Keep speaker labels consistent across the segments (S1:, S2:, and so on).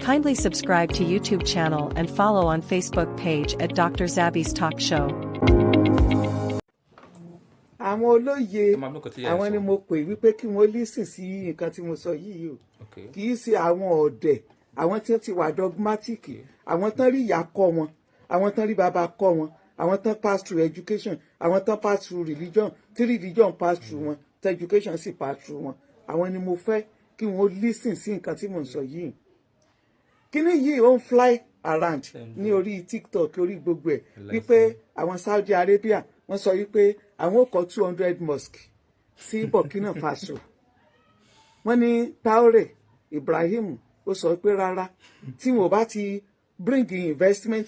S1: Kindly subscribe to YouTube channel and follow on Facebook page at Dr. Zabby's Talk Show.
S2: Àwọn olóye àwọn ni mo pè wípé kí wọ́n lísìn sí nǹkan tí mo sọ yìí o kì í ṣe àwọn ọ̀dẹ̀ àwọn tí wọ́n ti wà dogmatic àwọn tán rí ìyá kọ́ wọn àwọn tán rí bàbá kọ́ wọn àwọn tán pass through education àwọn tán pass through religion tí religion pass through wọn tí education sì pass through wọn àwọn ni mo fẹ́ kí wọ́n lísìn sí nǹkan tí mo sọ yìí kíní yìí ó ń fly around ní orí TikTok orí gbogbo ẹ̀ wípé àwọn Saudi Arabia wọ́n sọ wípé àwọn kọ́ 200 mosque sí Burkina Faso wọ́n ní Traoré Ibrahim ó sọ pé rárá tí wọ́n bá ti bring investment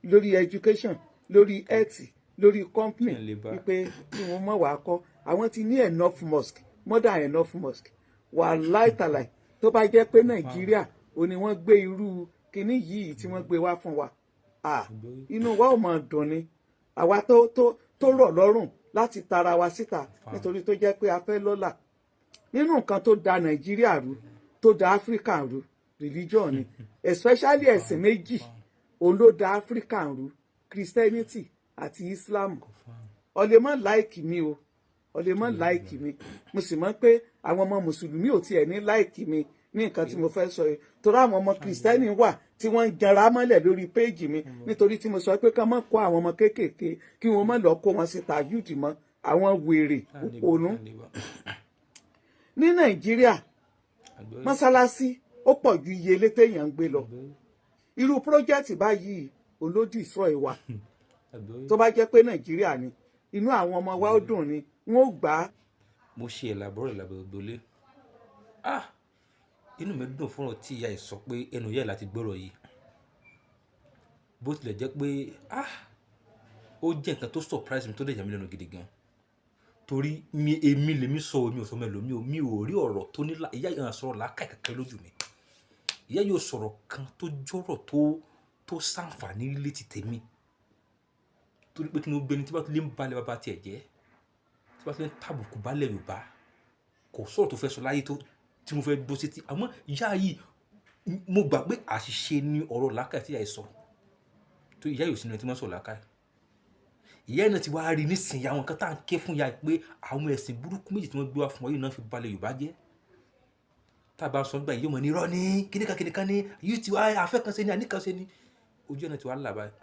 S2: lórí education lórí health lórí company wípé tí wọ́n mọ̀ wá kọ́ àwọn ti ní enough mosque more than enough mosque wà láìtàláì tó bá jẹ́ pé Nàìjíríà ò ní wọ́n gbé irú kinní yìí tí wọ́n gbé wá fún wa inú wa ò mọ̀ dùn ni àwa tó rọ̀ lọ́rùn láti tara wa síta nítorí tó jẹ́ pé a fẹ́ lọ́lá nínú nǹkan tó da Nàìjíríà rú tó da Africa rú religion ni especially ẹ̀sìn méjì òun ló da Africa rú Christianity àti Islam ó lè má like mi o ó lè má like mi mo sì mọ̀ pé àwọn ọmọ mùsùlùmí ò tiẹ̀ ní like mi ní nǹkan tí mo fẹ́ sọ yìí torí àwọn ọmọ Kristẹni wà tí wọ́n ń jẹra mọ́lẹ̀ lórí péèjì mi nítorí tí mo sọ pé ká má kó àwọn ọmọ kéékèèké kí wọ́n má lọ kó wọn sí tajúdì mọ́ àwọn wèrè òpònú. ní Nàìjíríà mọ́sálásí ó pọ̀ ju iye ilé téèyàn ń gbé lọ irú pírójẹ́tì báyìí olódì sọ ìwà tó bá jẹ́ pé Nàìjíríà ni inú àwọn ọmọ wa ó dùn ni wọ́n ó gbà á.
S3: mo ṣe ìlàbọ̀rọ̀ ìlàbọ̀gbọ̀lé inú mi dùn fún ọ tí ìyá ẹ sọ pé ẹnu ìyá ẹ láti gbọ́rọ̀ yìí bó tilẹ̀ jẹ́ pé ó jẹ́ nǹkan tó surprise mi tó dẹ̀ yà mí lẹ́nu gidi gan torí èmi lèmi sọ omi ò sọ mẹ́lò mi ò rí ọ̀rọ̀ tó ní ìyá yẹn sọ̀rọ̀ làákàyè kankan lójú mi ìyá yóò sọ̀rọ̀ kan tó jọ̀rọ̀ tó ṣàǹfààní létí tèmi torí pé kí ni ó gbẹni tí bá tilẹ̀ ń balẹ̀ bàbá tiẹ̀ jẹ́ tí bá tilẹ̀ ń tàbùkù balẹ̀ Yorùbá kò sọ̀rọ̀ tó fẹ́ sọ láyé tí mo fẹ́ dó sétí àmọ́ ìyá yìí mo gbà pé àṣìṣe ni ọ̀rọ̀ làákàyè tí ìyá yìí sọ tó ìyá yìí ò sí ní ẹni tí wọ́n sọ làákàyè ìyá náà ti wá rí nísìnyí àwọn kan tá à ń ké fún ìyá pé àwọn ẹ̀sìn burúkú méjì tí wọ́n gbé wá fún wa yìí náà fi balẹ̀ Yorùbá jẹ́ tá a bá sọ gbà yìí yóò mọ̀ ní irọ́ ní kíníkan ní yìí ti wá afẹ́kànṣe ní àníkànṣe ní ojú ọ̀nà tí wàá là báyìí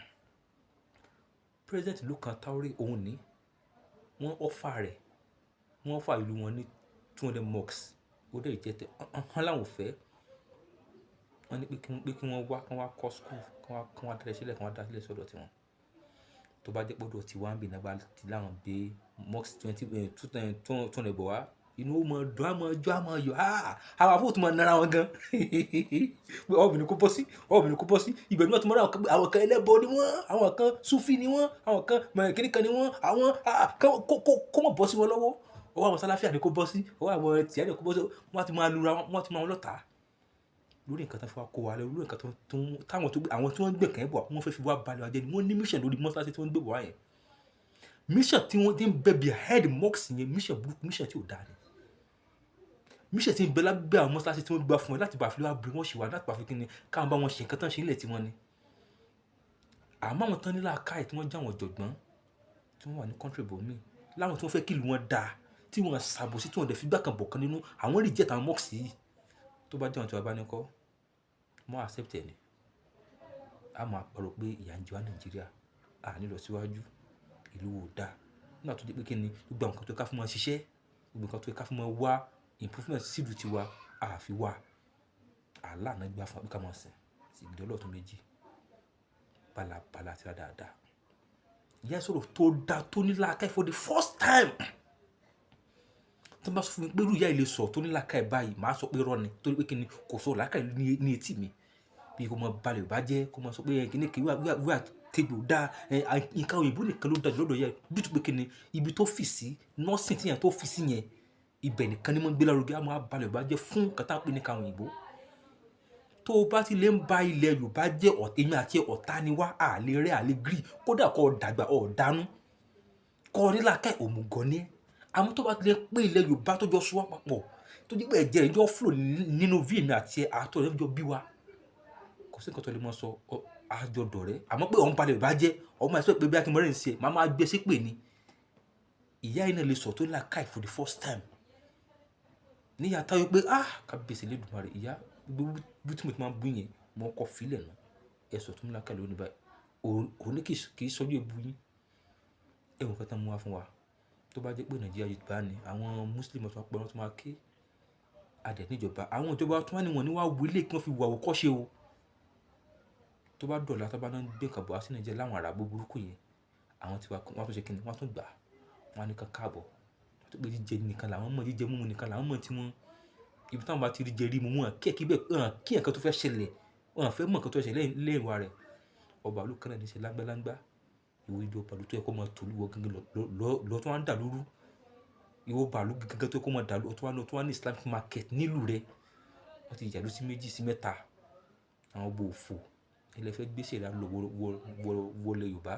S3: president ló kan Traoré òun ní wọ́n ọ̀fà ìlú wọn ní 200 mosques ó dẹ̀ jẹ́ tẹ hàn láwọn fẹ́ wọ́n ní pé kí wọ́n wá kọ́ school kí wọ́n dá sílẹ̀ kí wọ́n dá sílẹ̀ sọ́dọ̀ tiwọn tó bá jẹ́ pọ́dọ̀ tí wọ́n ń bì náà bá ti láwọn gbé mosque 200 bọ̀ wá inú ó mọ dùn àmọ́ ọjọ́ àmọ́ yọ àwọn àfọwọ́ tó máa nara wọn gan pé ọ̀bìnrin kó bọ́ sí ibẹ̀ ni wọ́n ti mọ́ àwọn kan ẹlẹ́bọ ni wọ́n àwọn kan Sufi ni wọ́n àwọn kan mọ̀ọ́kìnìkan ni wọ́n àwọn kó mọ̀ bọ́ sí wọn lọ́wọ́ ọwọ́ àwọn sálàfíà ni kó bọ́ sí ọwọ́ àwọn tìyà ni kó bọ́ sí wọ́n ti máa lura wọ́n ti máa lọ́ta lórí nǹkan tó fẹ́ kó wa lọ lórí nǹkan táwọn àwọn tí wọ́n gbé kàn bọ̀ wọ́n fẹ́ fi wá balẹ̀ wájẹ́ ni wọ́n ní mission lórí mọ́sálásí tí wọ́n gbé bọ̀ wáyẹn mission tí wọ́n ti ń bẹ behind mosque yẹn mission burúkú mission tí ò dáa ni mission tí ń bẹ lábẹ́ àwọn mọ́sálásí tí wọ́n gbà fún ẹ láti bá fi wá bí wọ́n ṣe wà láti bá fi kí ni káwọn bá wọn ṣe nǹkan tán ṣe nílẹ̀ tí wọ́n ní àmọ́ àwọn tán ní làákàyè tí wọ́n já wọn jọ̀gbọ́n tí wọ́n wà ní country bòmí láwọn tí wọ́n fẹ́ kí ìlú wọn dáa tí wọ́n ṣàbòsí tí wọ́n dẹ̀ fi gbà kan bọ̀ kan nínú àwọn reject àwọn mosque yìí tó bá jẹ́ àwọn tí wọ́n bá ní kọ́ mọ́ accept ẹ̀ ni a máa pọ̀rọ̀ pé ìyà ń jẹ wá Nàìjíríà à ní lọ síwájú ìlú ò dáa nígbà tó dé pé kí ni gbogbo àwọn kan tó ká fún wọn ṣiṣẹ́ gbogbo nǹkan tó ká fún wọn wá improvement sílùú tiwa àfi wá aláàánú gbà fún abíkà máa sìn sí ìgbìdọ́ lọ́tún méjì pàlàpàlà àti dáadáa ìyá sọ̀rọ̀ tó dáa tó ní làákàyè for the first time tó bá sọ fún mi pé irú ìyá ilé sọ tó ní làákàyè báyìí màá sọ pé rọ ni torí pé kí ni kò sọ làákàyè ní etí mi bí kò mọ balẹ̀ Yorùbá jẹ́ kò mọ sọ pé kí ni kí wíwá tẹgbò dáa nǹkan òyìnbó nìkan ló dájú lọ́dọ̀ yẹ bí tó pé kí ni ibi tó fi sí nọ́ọ̀sìn tíyẹn tó fi sí yẹn ibẹ̀ nìkan ni mo ń gbé lárugẹ àmọ́ balẹ̀ Yorùbá jẹ́ fún kàtà pé nìkan òyìnbó tó o bá ti lè ń ba ilẹ̀ Yorùbá jẹ́ èmi àti ọ̀tá ni wá àlè rẹ̀ àlè gírì kódà kọ́ dàgbà ọ̀dánú kọ́ nílàkẹ́ òmùgọ̀ ni àmọ́ tó bá ti lè pé ilẹ̀ Yorùbá tó jọ sọ wá papọ̀ tó dípẹ́ ẹ̀jẹ̀ ìjọ flow nínú vi mi àti àtọ̀ rẹ̀ jọ bí wa sí nǹkan tó lè mọ sọ àjọdọ̀ rẹ̀ àmọ́ pé òun balẹ̀ bá jẹ́ ọmọ ẹ̀ sọ pé bí akínmọ́rẹ́ ń ṣe máa gbé sí pè ní ìyá yìí náà lè sọ tó làákàyè for the first time níyà táyọ̀ pé kábíyèsí lẹ́dùnmarè ìyá bí tí mo ti máa ń bú yẹn mo kọ́ filẹ̀ náà ẹ sọ tó ń làákàyè lónìí báyìí òun ní kì í sọ́jú èbú yín ẹ̀wọ̀n kan tán mú wá fún wa tó bá jẹ́ pé nàìjíríà yìí bá ní àwọn muslim ọ̀tún apẹ̀rọ̀ tó máa ké adẹ̀ níjọba àwọn ìjọba tó wá ní wọn ní wá wílé kí wọ́n fi wà òkọ́ṣe o tó bá dọ̀la tó bá náà gbé nǹkan bọ̀ wá sí nàìjíríà láwọn àràbò burúkú yẹn àwọn tí wọ́n tún ṣe kíni wọ́n tún gbà wọ́n á ní ká káàbọ̀ tó pé jíjẹ nìkan làwọn mọ̀ jíjẹ mímu nìkan làwọn mọ̀ tí wọ́n ibi táwọn bá ti rí jẹ rí mu wọn kí nǹkan tó fẹ́ ṣẹlẹ̀ wọn fẹ́ mọ̀ nǹkan tó ṣẹlẹ̀ lẹ́yìn wa rẹ̀ ọba olùkọ́ náà ní ṣe lágbálágbá ìwé ìjọ bàálù tó yẹ kó máa tòlú wọ gẹ́gẹ́ lọ tó wá ń dà lóru ìwọ bàálù gẹ́gẹ́ tó yẹ kó máa dà lóru tó wá ní Islamic market nílùú rẹ̀ wọ́n ti yàlú sí 2 sí 3 àwọn ọgbọ òfò ẹlẹ́fẹ́ gbèsè rà lọ wọlé Yorùbá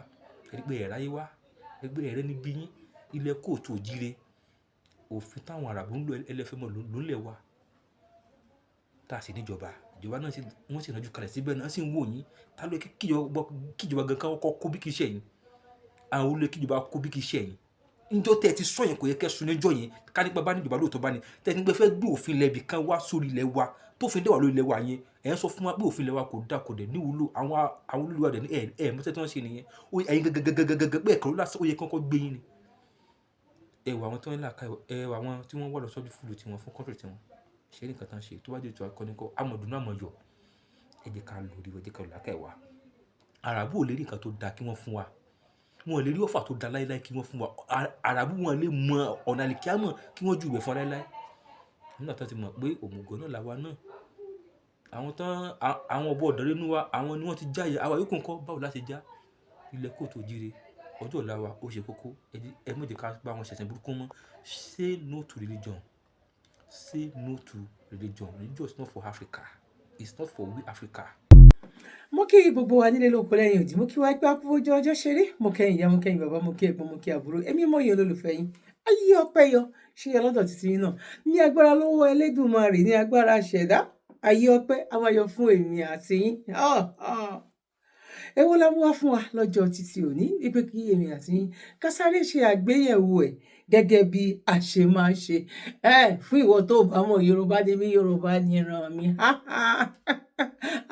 S3: ẹgbẹ́ ẹ̀rá yé wá ẹgbẹ́ ẹ̀rẹ́ níbí yín ilẹ̀ kóòtù òjíire òfin táwọn àràbù ń lò ẹlẹ́fẹ́ mọ̀ lólẹ̀ wa tá a sì níjọba ìjọba náà wọ́n sì ránjú kalẹ̀ síbẹ̀ náà sì ń wò yín tá ló kíjọba gan kan kọ́ kó bí kì í ṣe yín àwọn olè kíjọba kó bí kì í ṣe yín níjọ́ tẹ́ ẹ ti sọ yẹn kò yẹ kẹ́ sun níjọ́ yẹn ká nípa bá níjọba lóòótọ́ bá ní tẹ́ ẹ nígbà fẹ́ gbé òfin ilẹ̀ ibì kan wá sórí ilẹ̀ wa tó fi dẹ́wà lórí ilẹ̀ wa yẹn ẹ̀ ń sọ fún wa pé òfin ilẹ̀ wa kò dá kò dẹ̀ níwúlò àwọn olùwà dẹ̀ ní ẹ̀ mọ́tẹ́ tí wọ́n ṣe nìyẹn ẹ̀yin gẹ́gẹ́gẹ́gẹ́gẹ́ bẹ́ẹ̀ kọ́ lásán ó yẹ kọ́kọ́ gbé yín ni ẹ̀wọ̀ àwọn tí wọ́n ń là ká ẹ̀wọ̀ àwọn tí wọ́n wọ̀ lọ sọ́jú fúlù tiwọn fún kọ́ńtì tiwọn ṣe ní nǹkan tán ṣe tó bá dé ètò akọ́nìkọ́ amọ̀dùnú àmọ̀yọ̀ ẹ jẹ́ ká lórí ẹ jẹ́ ká làákà ẹ̀ wá àràbù ò lè rí nǹkan tó da kí wọ́n fún wa wọn ò lè rí ọ̀fà tó da láéláé kí wọ́n fún wa àràbù wọn lè mọ ọ̀nà àlìkíámọ̀ kí wọ́n ju ìwẹ̀ fún láéláé nígbà tó ti mọ̀ pé òmùgọ̀ náà làwa náà àwọn ọ̀bọ ọ̀dọ́rẹ́ inú wa àwọn ni wọ́n ti jáyà àwa yòókù ńkọ́ báwo láti já ilẹ̀ kóòtù òjíire ọjọ́ ọ̀la wa ó ṣe kókó ẹ méje ká bá wọn ṣẹ̀ṣẹ̀ burúkú mọ́ say no to religion. Say no to religion. Religion is not for Africa. It's not for we Africa.
S4: Mo kí gbogbo wa nílé lóko lẹ́yìn òdì mo kí wá gbá kú ojú ọjọ́ ṣeré mo kẹ́yìn ìyá mo kẹ́yìn bàbá mo kí ẹ̀gbọ́n mo kí àbúrò èmi mọ̀ yín olólùfẹ́ yín ayé ọpẹ́ yọ ṣe yẹ lọ́dọ̀ títí yín náà ní agbára lọ́wọ́ Elédùmarè ní agbára ṣẹ̀dá ayé ọpẹ́ a máa yọ fún èmi àti yín èwo la mú wá fún wa lọ́jọ́ títí òní wípé kí èmi àti yín ká sáré ṣe àgbéyẹ̀wò ẹ̀ gẹ́gẹ́ bí a ṣe máa ń ṣe fún ìwọ tó bá mọ̀ Yorùbá dé bí Yorùbá ní ràn mí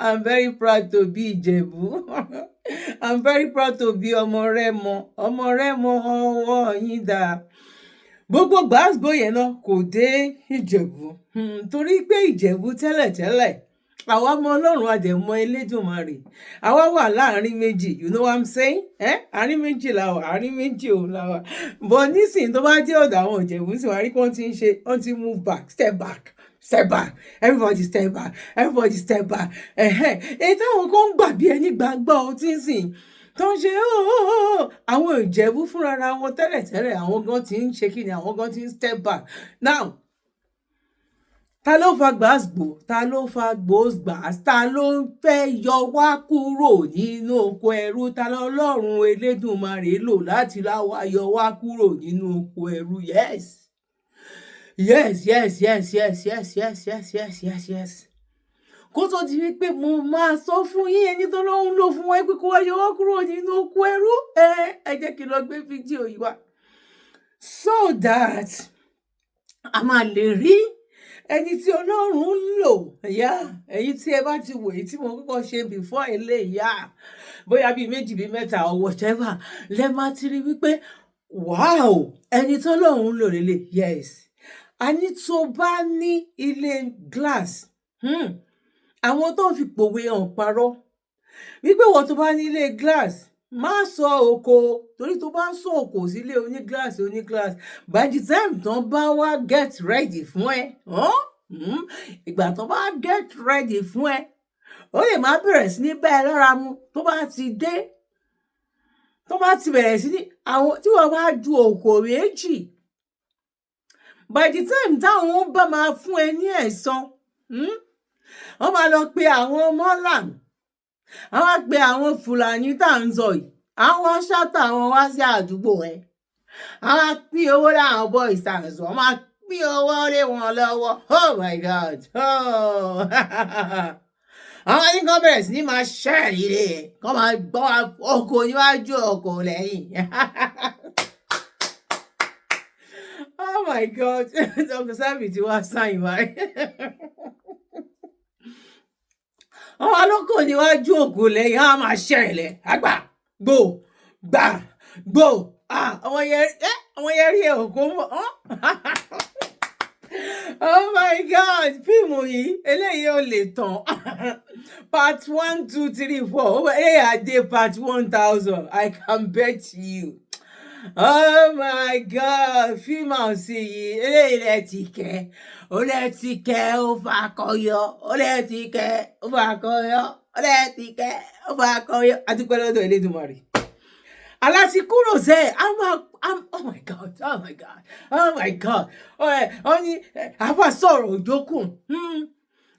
S4: I'm very proud to be Ìjẹ̀bú I'm very proud to be ọmọ Rẹ́mọ ọwọ́ yín dà gbogbo gbàgbó yẹn náà kò dé Ìjẹ̀bú torí pé Ìjẹ̀bú tẹ́lẹ̀tẹ́lẹ̀ àwa mọ Ọlọ́run àdẹ̀mọ Elédùmarè àwa wà láàrin méjì you know what I'm saying àárín méjì làwà àárín méjì òun làwà but nísìnyí tó bá dé ọ̀dọ̀ àwọn Ìjẹ̀bú sì wá rí pé wọ́n ti move back step back everybody step back èyí táwọn kan ń gbà bí ẹni gbàgbọ́ ọtí sìn tó ń ṣe àwọn Ìjẹ̀bú fúnra wọn tẹ́lẹ̀tẹ́lẹ̀ àwọn gan ti ń ṣe kí ni àwọn gan ti ń step back now ta ló fa gbàgbó ta ló fa gbòógbà ta ló ń fẹ́ yọ wá kúrò nínú oko ẹrú ta lọ́lọ́run Elédùmarè lò láti láwa yọ wá kúrò nínú oko ẹrú yes kó tó di wípé mo máa sọ fún yín ẹni tó lọ́hún lò fún wọn pé kó wá yọ wá kúrò nínú oko ẹrú ẹ jẹ́ kí n lọ gbé fídíò yìí wá so that a máa lè rí ẹni tí Ọlọ́run lò ẹ̀yin tí ẹ bá ti wò èyí tí mo kọ́kọ́ ṣe before ilé bóyá bíi 2 bíi 3 or whatever lẹ máa ti rí wípé wow ẹni tí Ọlọ́run lò lélẹ̀ yes a ní tó bá ní ilé glass àwọn tó ń fi pòwe hàn parọ́ wípé wọ́n tó bá ní ilé glass má sọ oko torí tó bá ń sọ oko sílé onígíláàsì by the time tó bá wá get ready fún ẹ ìgbà tó bá get ready fún ẹ ó lè má bẹ̀rẹ̀ sí ní bẹ́ẹ̀ lára mu tó bá ti dé tó bá ti bẹ̀rẹ̀ sí ní àwọn tí wọ́n bá ju oko méjì by the time táwọn bá máa fún ẹ ní ẹ̀san wọ́n máa lọ pe àwọn mọ́làm àwọn pe àwọn Fúlàní tá à ń sọ yìí àwọn ṣáàtà àwọn wá sí àdúgbò ẹ àwọn pín owó láwọn boys tá à ń sọ wọ́n máa pín owó lé wọn lọ́wọ́ oh my God àwọn ní kàn bẹ̀rẹ̀ sí ní máa ṣẹ́ẹ̀rì rẹ̀ kàn máa gbọ́ ọkọ̀ níwájú ọkọ̀ lẹ́yìn. Oh my God, Dr. Zabby ti wá sáyìn wáyé. Àwọn alókò níwájú òkú lẹ́yìn á máa ṣẹ̀lẹ̀ àgbà gbò gbà gbò àwọn yẹn rí òkú mọ́. Oh my God, fíìmù yìí eléyìí ò lè tán. Part 1, 2, 3, 4 eléyìí àdé part 1000, I can bet you. Oh my God, fíìmù àǹsí yìí eléyìí lẹ ti kẹ́ ó lẹ ti kẹ́ ó fà kọyọ ó lẹ ti kẹ́ ó fà kọyọ ó lẹ ti kẹ́ ó fà kọyọ. Adúpẹ́ lọ́dọ̀ Elédùmarè. Aláti kúrò sẹ́ oh my God, oh my God, oh my God. Ó ní àwa sọ̀rọ̀ òjókùn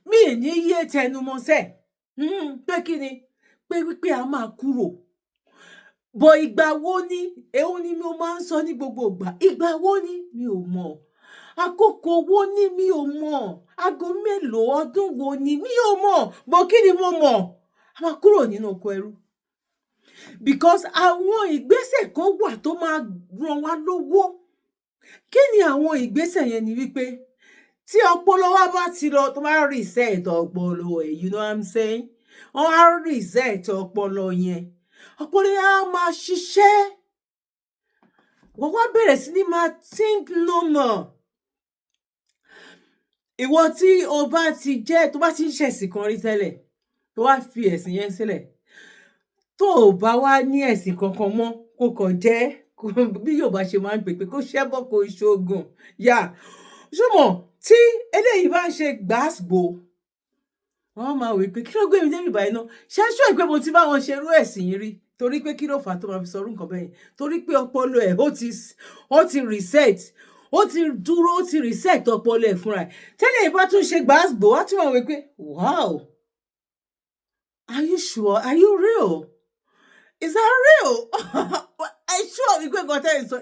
S4: mí ní yé tẹnumọ́ sẹ́ pé kí ni pé wípé a máa kúrò. Bọ̀ ìgbà wo ni èwo ni mi ò máa ń sọ ní gbogbo ìgbà wo ni mi ò mọ̀, àkókò wo ni mi ò mọ̀, aago mélòó ọdún wo ni mi ò mọ̀, bọ̀ kí ni mo mọ̀, a máa kúrò nínú oko ẹrú. Because àwọn ìgbésẹ̀ kan wà tó máa ràn wá lọ́wọ́. Kí ni àwọn ìgbésẹ̀ yẹn ni wípé tí ọpọlọ wa bá ti lọ tó máa reset ọpọlọ ẹ̀, you know what I'm saying? Wọ́n á reset ọpọlọ yẹn. Ọpọlọ yẹn á máa ṣiṣẹ́. Wọ́n wá bẹ̀rẹ̀ sí ní máa think normal. Ìwọ tí o bá ti jẹ́ tó bá ti ń ṣẹ̀sìn kan rí tẹ́lẹ̀ tó wá fi ẹ̀sìn yẹn sílẹ̀ tó o bá wá ní ẹ̀sìn kankan mọ́ kó kàn jẹ́ bí Yorùbá ṣe máa ń pè pé kó ṣẹ́bọ̀ kó ṣoògùn yá ṣùgbọ́n tí eléyìí bá ń ṣe gbàásgbò wọ́n máa wí pé kí ló gbé mi débi báyìí náà ṣáṣọ ìpé mo ti bá wọn ṣerú ẹ̀sìn yìí rí torí pé kí ló fà á tó máa fi sọrú nǹkan bẹ́yìn torí pé ọpọlọ ẹ̀ ó ti reset ó ti dúró ó ti reset ọpọlọ ẹ̀ fúnra ẹ̀ tẹ́lẹ̀ ìbá tún ṣe gbàásgbò wá tí wọ́n wí pé wow, are you sure, are you real, is that real? I sure wípé nǹkan tẹ́ ẹ̀ sọ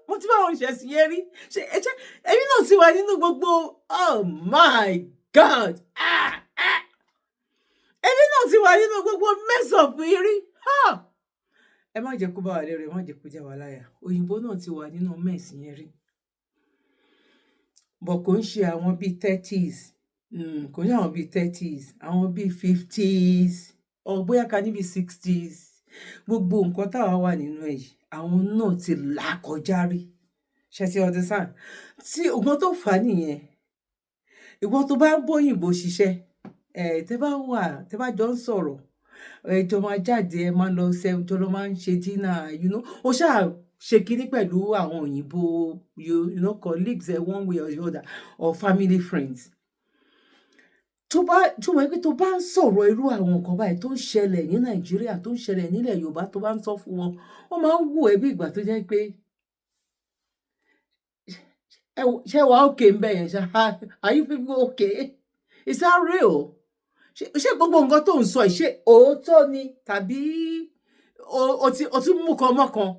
S4: mo ti bá wọn ṣe ẹ̀sìn yẹn rí ṣe èmi náà ti wà nínú gbogbo oh my God èmi náà ti wà nínú gbogbo mess up yìí rí. Ẹ má jẹ́ kó bá wà lẹ́rù, ẹ má jẹ́ kó já wa láyà. Òyìnbó náà ti wà nínú mess yẹn rí. Bọ̀ kò ń ṣe àwọn bíi 30s, kò ń ṣe àwọn bíi 30s, àwọn bíi 50s, bóyá ká níbi 60s. Gbogbo nǹkan táwa wà nínú ẹ̀ yìí, àwọn náà ti là kọjá rí. Ṣé ti understand? Tí nǹkan tó fà á nìyẹn. Ìwọ tó bá ń bóyìnbó ṣiṣẹ́, tẹ́ bá jọ ń sọ̀rọ̀, ẹjọ́ máa jáde, ẹ máa lọ ṣe ẹjọ́ lọ máa ń ṣe dinner, you know. Ó ṣáà ṣe kinní pẹ̀lú àwọn òyìnbó, you know, colleagues one way or the other, or family friends. Túmọ̀ pé tó bá ń sọ̀rọ̀ irú àwọn nǹkan báyìí tó ń ṣẹlẹ̀ ní Nàìjíríà, tó ń ṣẹlẹ̀ nílẹ̀ Yorùbá, tó bá ń sọ fún wọn, wọ́n máa ń wò ẹ́ bí ìgbà tó jẹ́ pé ṣé wàá okay ń bẹ̀ yẹn ṣá, are you people okay? Is that real? Ṣé gbogbo nǹkan tó ń sọ yìí ṣé òótọ́ ni tàbí o ti mú kan mọ́kan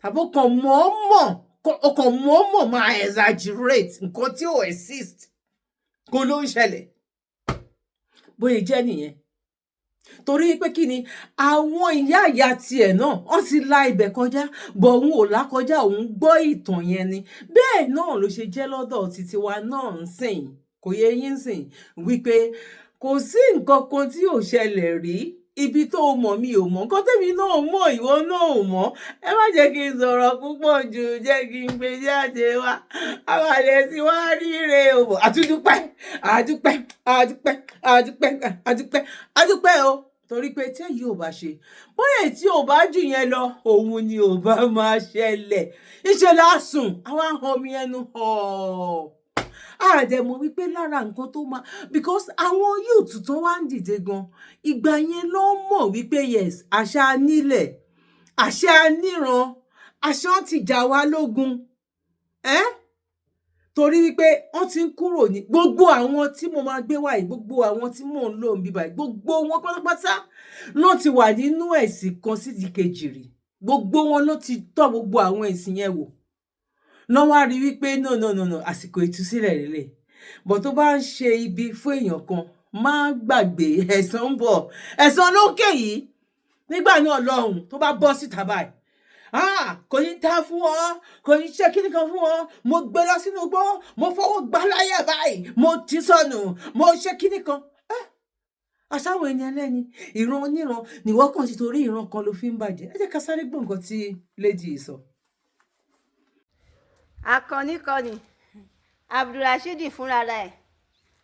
S4: tàbí o kàn mọ̀ọ́mọ̀ máa exaggerate nǹkan tí ò exist kó ló ń ṣẹlẹ̀ bóyá jẹ́ nìyẹn. Torí pé kí ni àwọn ìyá tiẹ̀ náà wọ́n ti la ibẹ̀ kọjá bọ̀ òun ò là kọjá, òun gbọ́ ìtàn yẹn ni. Bẹ́ẹ̀ náà ló ṣe jẹ́ lọ́dọ̀ títí wa náà ń sìn, kò yẹ yín sìn wípé kò sí nǹkan kan tí ò ṣẹlẹ̀ rí. Ibi tó mọ̀ mi ò mọ̀, nǹkan tẹ́mi náà mọ̀ ìwọ náà ò mọ̀. Ẹ má jẹ́ kí n sọ̀rọ̀ púpọ̀ jù, jẹ́ kí n gbé jáde wá. Àwàlẹ̀ tí wá ríre o. Àdúpẹ́ o. Torí pé tí èyí ò bá ṣe, bóyá tí ò bá jù yẹn lọ, òun ni ò bá máa ṣẹlẹ̀. Ìṣẹ̀lẹ̀ àsùn, àwa ń hàn mí ẹnu àdẹ̀mọ̀ wípé lára nǹkan tó máa because àwọn youth tó wá ń dìde gan ìgbà yẹn ló mọ̀ wípé yes àṣà nílẹ̀ àṣà níran àṣà ti jà wá lógun torí wípé wọ́n ti ń kúrò ní gbogbo àwọn tí mo máa gbé wáyé, gbogbo àwọn tí mò ń lò ń bí báyìí, gbogbo wọn pátápátá náà ti wà nínú ẹ̀sìn kan sí ti kejì rí. Gbogbo wọn ló ti tọ́ gbogbo àwọn ẹ̀sìn yẹn wò náà wá rí wípé no àsìkò ìtúsílẹ̀ lélẹ̀. Bọ̀ tó bá ń ṣe ibi fún èèyàn kan má gbàgbé ẹ̀san ń bọ̀, ẹ̀san lókè yìí nígbà náà lọ́hùn tó bá bọ́ síta báyìí. Kò ní dá fún ọ, kò ní ṣe kíní kan fún ọ, mo gbé lọ sínú igbó, mo fọwọ́ gbá láyà báyìí, mo ti sọnù, mo ṣe kíní kan. Àṣàwọn ẹni ẹlẹ́ni, ìran oníran nìwọ kàn ti torí ìran kan ló fi ń bàjẹ́. Ẹ jẹ́ ká sáré gbọ́ nǹkan tí lady sọ.
S5: Akọni kọ́ni Abdulrasheed fúnra ẹ̀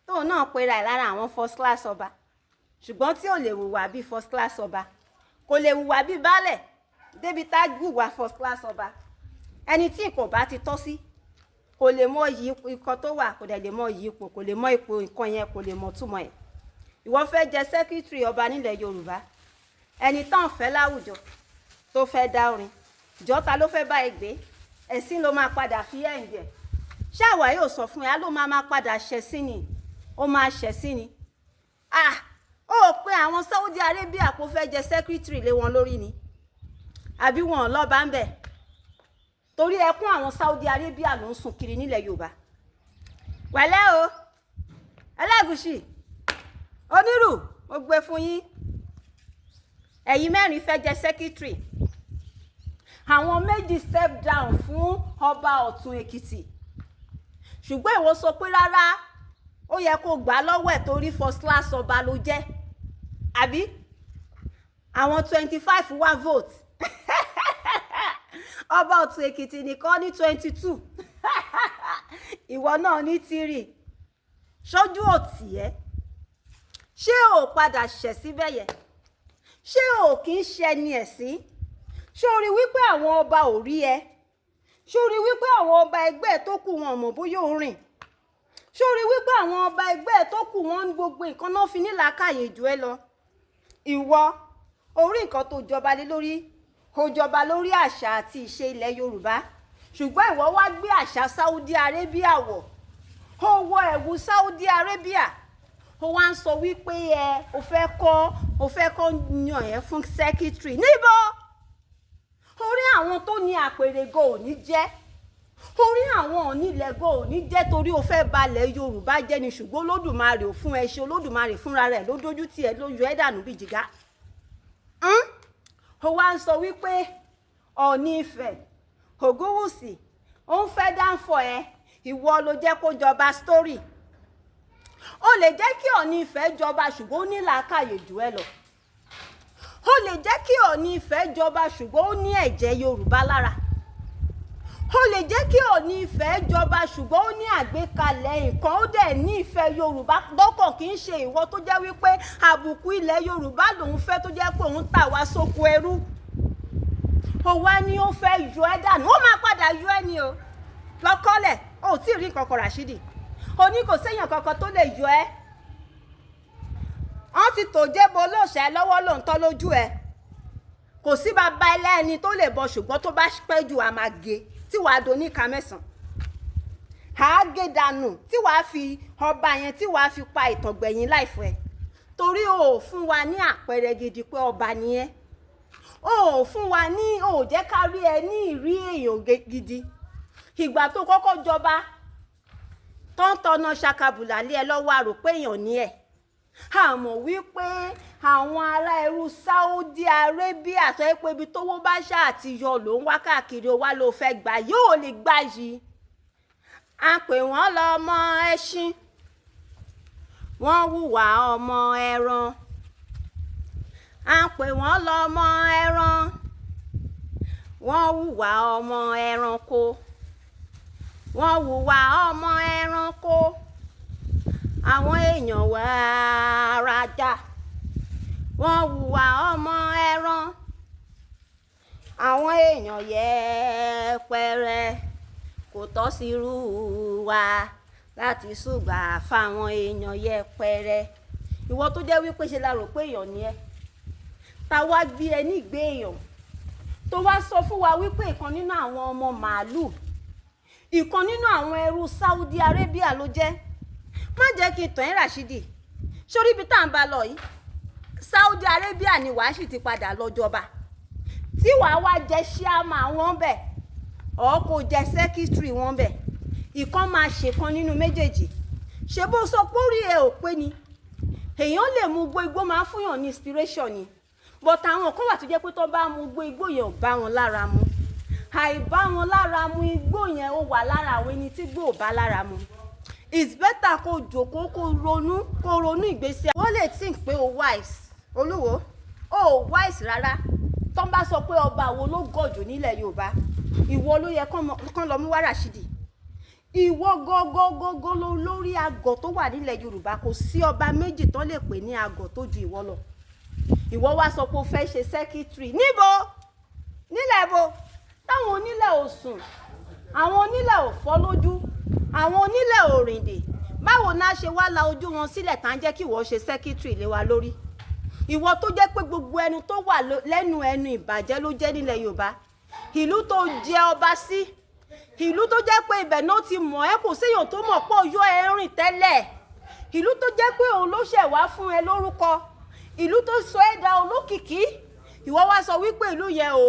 S5: tóun náà pera ẹ̀ lára àwọn first class ọba, ṣùgbọ́n tí ò lè hùwà bíi first class ọba, kò lè hùwà bíi baálẹ̀ débi tá hùwà first class ọba. Ẹni tí kò bá ti tọ́ sí kò lè mọ iyì ikọ̀ tó wà, kò dẹ̀ lè mọ iyì ipò, kò lè mọ ipò nǹkan yẹn, kò lè mọ túmọ̀ ẹ̀. Ìwọ fẹ́ jẹ sẹ́kítírì ọba nílẹ̀ Yorùbá, ẹni tán fẹ́ láwùjọ tó fẹ́ dá orin, ìjọta ló fẹ́ bá ẹ gbé, ẹ̀sìn ló máa padà fi ẹ̀ǹjẹ̀. Ṣáwa yóò sọ fún ẹ, á ló máa padà ṣẹ̀sìn ni, ó máa ṣẹ̀sìn ni. Ó pé àwọn Saudi Arabia kò fẹ́ jẹ sẹ́kítírì lé wọn lórí ni, àbí wọn lọ́ba ń bẹ̀? Torí ẹkún àwọn Saudi Arabia ló ń sùn kiri nílẹ̀ Yorùbá. Wẹ̀lẹ́ o, Ẹlẹ́gùṣì, Onírù, mo gbé fún yín. Ẹ̀yin mẹ́rin fẹ́ jẹ sẹ́kítírì. Àwọn méjì step down fún ọba Ọ̀tún Èkìtì. Ṣùgbọ́n ìwọ sọ pé rárá, ó yẹ kó gbà lọ́wọ́ ẹ̀ torí first class ọba ló jẹ́. Àbí? Àwọn 25 wá vote. Ọba Ọ̀tún Èkìtì nìkan ní 22. Ìwọ náà ní 3. Ṣojú òtì ẹ́. Ṣé ò padà ṣẹ̀ síbẹ̀ yẹn? Ṣé ò kì í ṣe ni ẹ̀sìn? Ṣé o rí wípé àwọn ọba ò rí ẹ? Ṣé o rí wípé àwọn ọba ẹgbẹ́ tó kù wọn mọ̀ bóyá ó rìn? Ṣé o rí wípé àwọn ọba ẹgbẹ́ tó kù wọn ń gbogbo nǹkan náà fi nílàákàyè jù ẹ lọ? Ìwọ orí nǹkan tó jọba lé lórí, ó jọba lórí àṣà àti ìṣe ilẹ̀ Yorùbá. Ṣùgbọ́n ìwọ wá gbé àṣà Saudi Arabia wọ̀. Ó wọ ẹ̀wù Saudi Arabia. Ó wá ń sọ wípé ó fẹ́ kọ́ yan ẹ fún secretary. Níbo? Orí àwọn tó ní àpèrègò ò ní jẹ́. Orí àwọn onílẹ̀gò ò ní jẹ́ torí ó fẹ́ balẹ̀ Yorùbá jẹ́ ni, ṣùgbọ́n Olódùmarè ò fún ẹ ṣe. Olódùmarè fúnra rẹ̀ ló dójú tì ẹ́, ló yọ ẹ́ dànù bí jìgá. Ó wá ń sọ wípé Ọọ̀ni Ifẹ̀, Ògúnwùsì, ó ń fẹ́ dáńfọ̀ ẹ, ìwọ ló jẹ́ kó jọba story. Ó lè jẹ́ kí Ọọ̀ni Ifẹ̀ jọba ṣùgbọ́n ó ní làákàyè jù ẹ lọ. Ó lè jẹ́ kí Ọọ̀ni Ifẹ̀ jọba ṣùgbọ́n ó ní ẹ̀jẹ̀ Yorùbá lára. Ó lè jẹ́ kí Ọọ̀ni Ifẹ̀ jọba ṣùgbọ́n ó ní àgbékalẹ̀ nǹkan, ó dẹ̀ ní ìfẹ́ Yorùbá lọ́kàn, kì í ṣe ìwọ tó jẹ́ wípé àbùkù ilẹ̀ Yorùbá lòun fẹ́, tó jẹ́ pé òun tà wá sóko ẹrú. Ó wá ní ó fẹ́ yọ ẹ́ dànù, ó máa padà yọ ẹ́ ni o. Lọ́kọ́lẹ̀, ó tí ì rí nǹkan kan Rashidi. Ó ní kò séèyàn kankan tó lè yọ ẹ́. Wọ́n ti tòjébo olóòṣẹ́ lọ́wọ́ lóòótọ́ lójú ẹ. Kò sí bàbá ẹlẹ́ni tó lè bọ, ṣùgbọ́n tó bá pẹ́ jù a máa gé, tí wàá do ní ìka mẹ́sàn-án. Àá gé dànù tí wàá fi ọba yẹn tí wàá fi pa ìtàn gbẹ̀yìn láìfọ ẹ. Torí o ò fún wa ní àpẹẹrẹ gidi pé ọba ni ẹ́. O ò fún wa ní, o ò jẹ́ ká rí ẹ ní ìrí èèyàn gidi. Ìgbà tó kọ́kọ́ jọba tó ń tọ́nà ṣakabùlà lé ẹ lọ́wọ́, àrò pé èèyàn ní ẹ̀. Àmọ́ wípé àwọn ará ẹrú Saudi Arabia tó yẹ pé ibi tówó bá ṣáà ti yọ ló ń wá káàkiri, ó wá ló fẹ́ gbà, yóò lè gbà yìí. A pè wọ́n lọ́mọ ẹṣin, wọ́n hùwà ọmọ ẹran. A pè wọ́n lọ́mọ ẹran, wọ́n hùwà ọmọ ẹranko. Wọ́n hùwà ọmọ ẹranko. Àwọn èèyàn wá rajà, wọ́n hùwà ọmọ ẹran. Àwọn èèyàn yẹpẹrẹ, kò tọ́ sí irú wa láti ṣùgbà fáwọn èèyàn yẹpẹrẹ. Ìwọ tó jẹ́ wípé ṣe la rò pé èèyàn ni ẹ́, ta wá gbé ẹ nígbé èèyàn, tó wá sọ fún wa wípé ìkan nínú àwọn ọmọ màálù, ìkan nínú àwọn ẹrú Saudi Arabia ló jẹ́. Má jẹ́ kí n tàn ẹ́ Rashidi, sórí ibi tá à ń bá lọ yìí, Saudi Arabia ni wàá sì ti padà lọ jọba, tí wàá wá jẹ ṣíàmà wọn bẹ̀, ọ̀ kò jẹ sẹ́kítírì wọn bẹ̀. Ìkan máa ṣèkan nínú méjèèjì. Ṣé bó sọ pé orí ẹ ò pé ni? èèyàn lè mu gbó igbó máa ń fúnyàn ní inspiration ni but àwọn kan wà tó jẹ́ pé tó bá mu gbó igbó yẹn ò bá wọn lára mu àìbá wọn lára mu igbó yẹn ó wà lára àwọn ẹni tí gbó ò bá lára mu it's better kó jókòó kó ronú ìgbésí wọ́n lè think pé o wise Olúwo o wise rárá tó ń bá sọ pé ọba wo ló gọ̀jù nílẹ̀ Yorùbá ìwọ ló yẹ kán lọ mú wá Rashidi ìwọ gọgọgọgọ lórí àgọ́ tó wà nílẹ̀ Yorùbá kò sí ọba méjì tó lè pè ní àgọ́ tó ju ìwọ lọ ìwọ wá sọ pé o fẹ́ ṣe secretary níbo nílẹ̀ bo táwọn onílẹ̀ ò sùn àwọn onílẹ̀ ò fọ́ lójú àwọn onílẹ̀ ò rìndè báwo náà ṣe wá la ojú wọn sílẹ̀ tá ń jẹ́ kí ìwọ ṣe secretary lé wa lórí ìwọ tó jẹ́ pé gbogbo ẹnu tó wà lẹ́nu ẹnu ìbàjẹ́ ló jẹ́ nílẹ̀ Yorùbá ìlú tó jẹ ọba sí ìlú tó jẹ́ pé ibẹ̀ náà ti mọ̀ ẹ́ kò séèyàn tó mọ̀ pọ̀ yọ ẹ rìn tẹ́lẹ̀ ìlú tó jẹ́ pé òun ló ṣẹ̀ wá fún ẹ lórúkọ ìlú tó sọ ẹ́ da olókìkí ìwọ wá sọ wípé ìlú yẹn o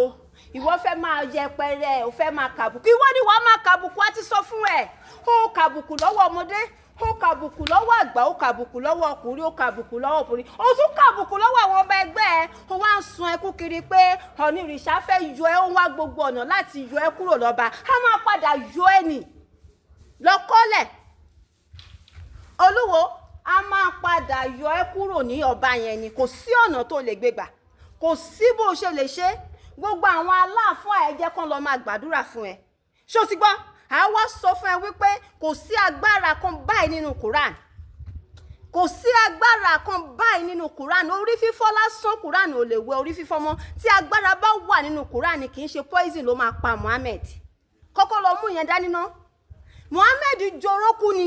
S5: ìwọ fẹ́ máa yẹpẹrẹ ò fẹ́ máa kàbùkù ìwọ ni wàá máa kàbùkù á ti sọ fún ẹ ó kàbùkù lọ́wọ́ ọmọdé ó kàbùkù lọ́wọ́ àgbà ó kàbùkù lọ́wọ́ ọkùnrin ó kàbùkù lọ́wọ́ obìnrin ó tún kàbùkù lọ́wọ́ àwọn ọmọ ẹgbẹ́ ẹ ó wá ń sun ẹkú kiri pé Ọ̀nìrìṣà fẹ́ yọ ẹ́ ó wá gbogbo ọ̀nà láti yọ ẹ́ kúrò lọ́ba á máa padà yọ ẹ́ nì lọ́kọ́lẹ̀ Olúwo á máa padà yọ ẹ́ kúrò ní ọba yẹn ni kò sí ọ̀nà tó lè gbégbà kò sí bó ṣe lè ṣe gbogbo àwọn aláàfáà ẹ jẹ́ kán lọ máa gbàdúrà fún ẹ ṣó ti gbọ́ àwa sọ fún ẹ wípé kò sí agbára kan báyìí nínú Quran kò sí agbára kan báyìí nínú Quran orí fífọ́ lásán Quran ò lè wẹ orí fífọ́ mọ́ tí agbára bá wà nínú Quran kì í ṣe poison ló máa pa Muhammad kọ́kọ́ lọ mú yẹn dání ná Muhammad jorókú ni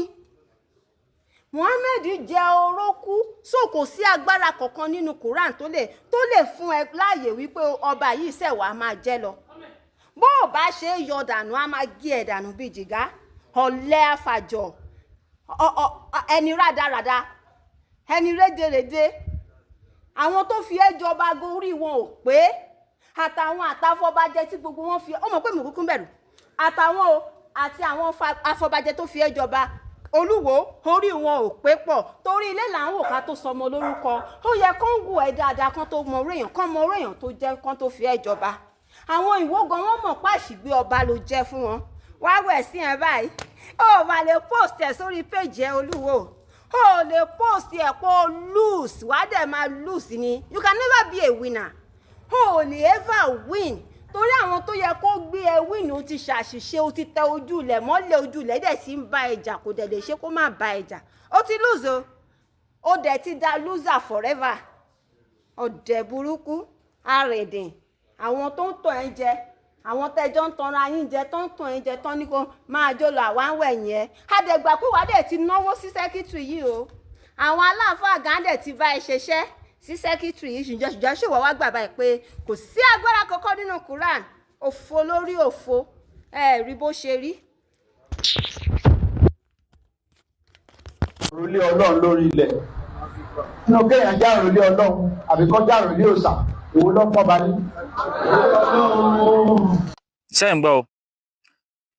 S5: Muhammad jẹ orókú so kò sí agbára kankan nínú Quran tó lè fún ẹ láàyè wípé ọba yìí ṣẹ̀wá máa jẹ́ lọ bó o bá ṣe yọ dànù á máa gé ẹ dànù bíi jìgá ọ̀lẹ àfàjọ ẹni rádaràda ẹni rédèrèdè àwọn tó fi ẹ́ jọba gorí wọn ò pé àtàwọn àtàfọbàjẹ́ tí gbogbo wọn fi ọmọ pé mi kúkú bẹ̀rù àtàwọn o àti àwọn afọbàjẹ́ tó fi ẹ́ jọba Olúwo orí wọn ò pé pọ̀ torí ilé là ń wò ká tó sọmọ lórúkọ ó yẹ kán wù ẹ́ dáadáa kán tó mọ orí èèyàn tó jẹ́ kán tó fi ẹ́ jọba àwọn ìwó gan wọn mọ̀ pàṣígbé ọba ló jẹ́ fún wọn wá wẹ̀ sí ẹ báyìí ó mà lè post ẹ sórí péjì ẹ Olúwo ó lè post ẹ kó lose wá dẹ̀ máa lose ni you can never be a winner ó lè ever win torí àwọn tó yẹ kó gbé ẹ win ó ti ṣàṣìṣe ó ti tẹ ojú ilẹ̀ mọ́lẹ̀ ojú ilẹ̀ dẹ̀ sì ń bá ẹjà kò dẹ̀ lè ṣe kó má bá ẹjà ó ti lose o ó dẹ̀ ti da loser forever ọ̀dẹ̀ burúkú àrèdìn àwọn tó ń tàn ẹ́ jẹ àwọn tẹjọ́ ń tanra yín jẹ tó ń tàn ẹ́ jẹ tán ní kó máa jó lọ àwa ń wẹ̀yìn ẹ́ àdẹ̀gbà pé wàá dẹ̀ ti náwó sí sẹ́kítírì yìí o àwọn aláàfáà gan dẹ̀ ti bá ẹ ṣeṣẹ́ sí sẹ́kítírì yìí ṣùgbọ́n ṣèwọ́ wá gbà báyìí pé kò sí agbára kankan nínú Quran òfo lórí òfo ẹ rí bó ṣe rí.
S6: òrùlé Ọlọ́run lórí ilẹ̀ nínú kéèyàn já òrùlé Ọlọ́run àbíkọ́ já òrùlé òòṣà òun ló pọ̀ balẹ̀.
S7: ṣé ń gbọ́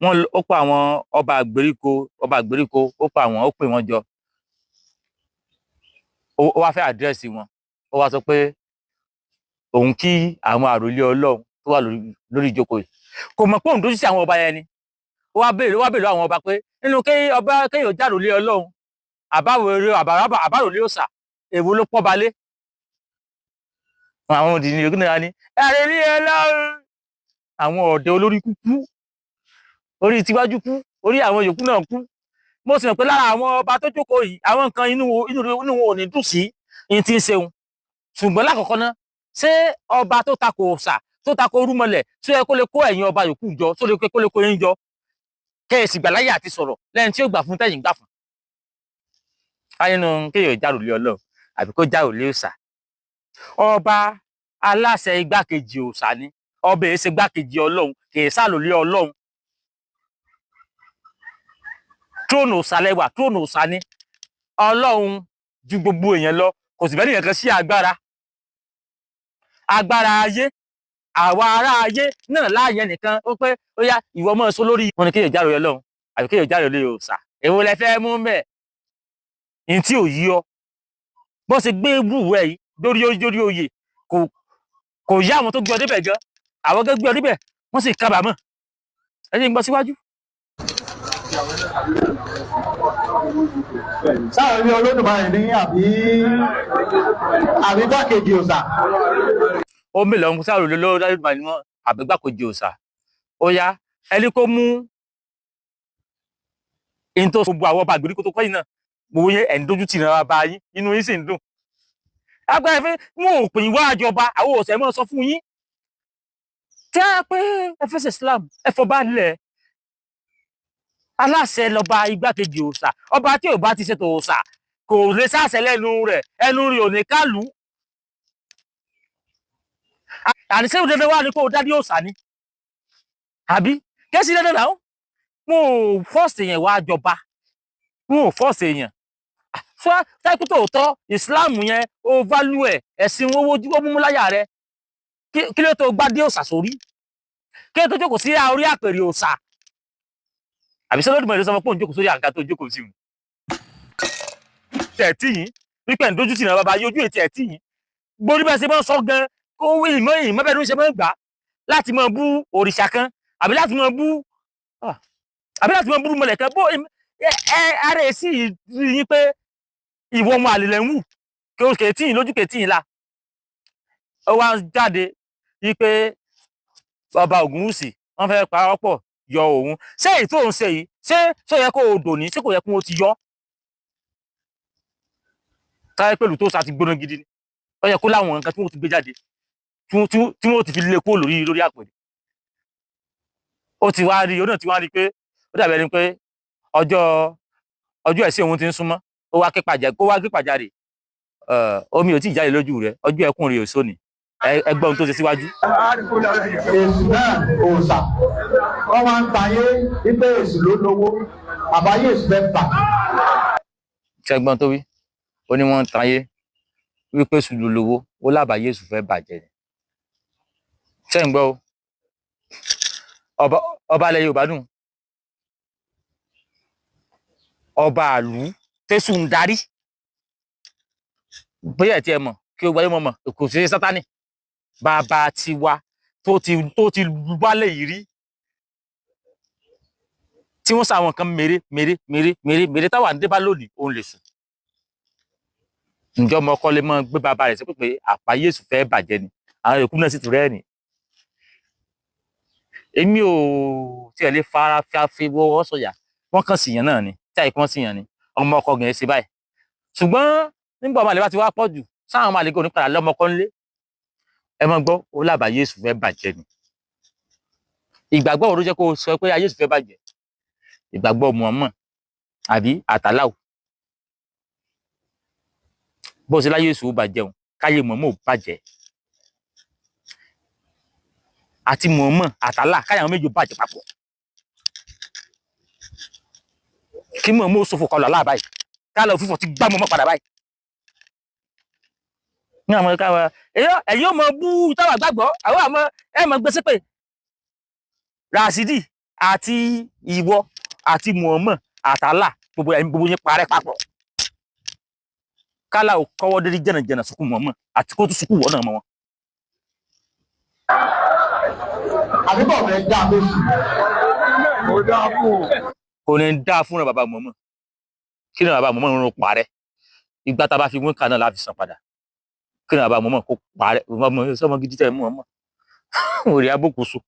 S7: wọn ó pa àwọn ọba àgbèríko ó pa àwọn ó pè wọ́n jọ ó wá fẹ́ àdírẹ́sì wọn ó wá sọ pé òun kí àwọn àròlé Ọlọ́run tó wà lórí ìjókòó yìí kò mọ̀ pé òun dójú sí àwọn ọba yẹn ni ó wá béèrè àwọn ọba pé nínú kéèyàn já àròlé Ọlọ́run àbáròlé òòṣà èwo ló pọ̀ balẹ̀ àwọn òdì ní ògùn náà ní àròlé Ọlọ́run àwọn ọ̀dẹ̀ olórí kúkú orí tiwájú kú orí àwọn yòókù náà kú mo sì mọ̀ pé lára àwọn ọba tó jókòó yìí àwọn nǹkan inú wọn ò ní dùn sí ní ti ń ṣeun ṣùgbọ́n lákọ̀ọ́kọ́ náà ṣé ọba tó tako òòṣà tó tako orúmọlẹ̀ tó yẹ kó lè kó ẹ̀yin ọba yòókù jọ tó lè kó lè kó yín jọ kẹ́ẹ̀sì gbàláyè àti sọ̀rọ̀ lẹ́yìn tí ó gbà fún tẹ̀yìn gbà fún káyínú kéèyàn járòlé Ọlọ́run àbí kó járòlé òòṣà ọba aláṣẹ igbákejì òòṣà ni ọba èsè igbákejì Ọlọ́run kì í sàlòlé Ọlọ́run tróònù òòṣà lẹwà tróònù òòṣà ni Ọlọ́run ju gbogbo èèyàn lọ kò sì fẹ́ nìyẹn kan sí agbára ayé àwa ará ayé náà láàyè nìkan ó pé ó yá ìwọ mọ́ sọ lórí wọn ni kéèyàn járòlé Ọlọ́run àbí kéèyàn járòlé òòṣà èwo lẹ fẹ́ mú mẹ́ ní tí ò yí ọ bó ṣe gbé búwú ẹ̀ yìí lórí oyè kò yá àwọn tó gbé ọ débẹ̀ gan àwọn gẹ́gẹ́ gbé ọ débẹ̀ wọ́n sì kábàámọ̀ ẹ jẹ́ n gbọ́ síwájú.
S6: sáà ní Olódùmarè ní àbí gbákejì òòṣà.
S7: ó mélòó ọ̀hún sáà Olódùmarè ní àbí gbákejì òòṣà ó yá ẹni kó mú in tó so bu àwọn ọba àgbèríko tó kọ́ yìí náà gbogbo yẹn ẹ̀ ń dojú tì náà bá yín inú yín sì ń dùn. agbára fẹ́ wọn ò pè yín wá àjọba àwọn òòṣà mọ́ sọ fún yín tẹ́ ẹ pé ẹ fẹ́ ṣe Islam ẹ fọba nílẹ̀ aláṣẹ lọba igbákejì òòṣà ọba tí ò bá ti ṣètò òòṣà kò lè sáṣẹ lẹ́nu rẹ̀ ò ní kálù. àníṣe dandan wà ní kó o dá ní òòṣà ni àbí kẹ́sì dandan náà mo ò fọ́ọ̀sì èèyàn wá jọba mo ò fọ́ọ̀sì èèyàn fún táìpù tòótọ́ Islam yẹn ó válù ẹ̀ ẹ̀sìn owó múmú láyà rẹ kí ló tó gbá dé òòṣà sórí kí ló tó jókòó sí orí àpèrè òòṣà àbí sọ́dọ̀ ìdìbò ìrẹsọ́mọ pé òun jókòó sórí àga tó jókòó sí mu tẹ̀tí yìí wípé ń dojú tì náà bàbá yójú ètí ẹ̀tí yìí gbórí bẹ́ẹ̀ ṣe máa ń sọ gan kó wí ìmọ̀ bẹ́ẹ̀ ló ń ṣe máa ń gbà láti máa bú òrìṣà kan àbí láti máa bú mọ̀lẹ̀ kan bó ara ẹ̀ sì rí yín pé ìwọ ọmọ àlè ń wù kí o kèétí yìí lójú kèétí yìí la ó wá jáde wípé ọba Ògúnwùsì wọ́n fẹ́ parọ́ pọ̀ yọ òun ṣé èyí tó ń ṣe yìí ṣé yẹ kó o dò ní ṣé kò yẹ kó o ti yọ táyé pẹ̀lú tó sá ti gbóná gidi ni ó yẹ kó láwọn nǹkan tí wọ́n ti gbé jáde tí wọ́n ti fi lé kó lórí àpèrè ó ti wá rí onáà ti wá rí pé ó dàbí ẹni pé ọjọ́ ẹ̀sìn òun ti ń súnmọ́ ó wá ké pàjáre omi ò tí ì jáde lójú rẹ̀ ọjọ́ ẹkún rẹ̀ ò sóni ẹgbẹ́ ohun tó ṣe síwájú.
S6: èsì náà òòṣà wọn máa ń tayé wípé èsì ló lówó àbáyé èsì fẹ́ bà.
S7: ṣẹgbọn tó wí ó ní wọn ń tayé wípé èsì ló lówó ó lábàáyé èsì fẹ́ bàjẹ́ ni. ṣé ń gbọ́ o ọba ilẹ̀ Yorùbá dùn ọba àlú tẹ̀sùn ń darí bóyá ẹ̀ tí ẹ mọ̀ kí o gbáyé mọ̀ kò sí Sátánì bàbá tiwa tó ti wálé yìí rí tí wọ́n sàwọn kan mèrè táwa ń dé bá lónìí òun lè sùn ǹjọ́ ọmọ ọkọ lè mọ gbé bàbá rẹ̀ sí pé àpáyé èṣù fẹ́ bàjẹ́ ni àwọn èkú náà sì tún rẹ́ẹ̀nì èmi ò tiẹ̀ lè fara fi wọ́wọ́ sọ̀yà wọ́n kàn síyàn náà ni tí àìkú wọn síyàn ni ọmọ ọkọ gẹ̀ẹ́ sí báyìí ṣùgbọ́n nígbà ọmọ àlè bá ti wá pọ̀ jù sáwọn ọmọ àlè kò ní padà lọ́mọ ọkọ ńlé ẹ mọ gbọ́ ó lábàáyé èṣù fẹ́ bàjẹ́ ni ìgbàgbọ́ wo ló jẹ́ kó o sọ pé ayé èṣù fẹ́ bàjẹ́ ìgbàgbọ́ Muhammad àbí àtàláwò bó ṣe láyé èṣù ó bàjẹ́ òun káyé Muhammad ò bàjẹ́ àti Muhammad àtàlà káyà àwọn méjì ó bàjẹ́ papọ̀ kí Muhammad ó sọfọ kọlọ aláàbáyé ká lọ fífọ ti gbá Muhammad padà báyìí ní àwọn ẹ̀ka wa ẹ̀yin ò mọ bú táwa gbàgbọ́ àwọn àmọ́ ẹ̀ mọ gbèsè pé Rasidi àti ìwọ àti Muhammad àtàlà gbogbo yẹn parẹ́ papọ̀ kálá ò kọ́wọ́ dédé jẹ̀nàjẹ̀nà sùkú Muhammad àti kó tún sùkú wọ̀ náà mọ́ wọn.
S6: àbíkọ̀ rẹ̀ dá lóṣù kò dáa fún un.
S7: kò ní dáa fún bàbá Muhammad kí ni bàbá Muhammad ń parẹ́ ìgbà tá a bá fi wọ́n kà náà láti san padà kí ni bàbá Muhammad kó parẹ́ sọmọ gidi tẹ̀ Muhammad òrì abókòso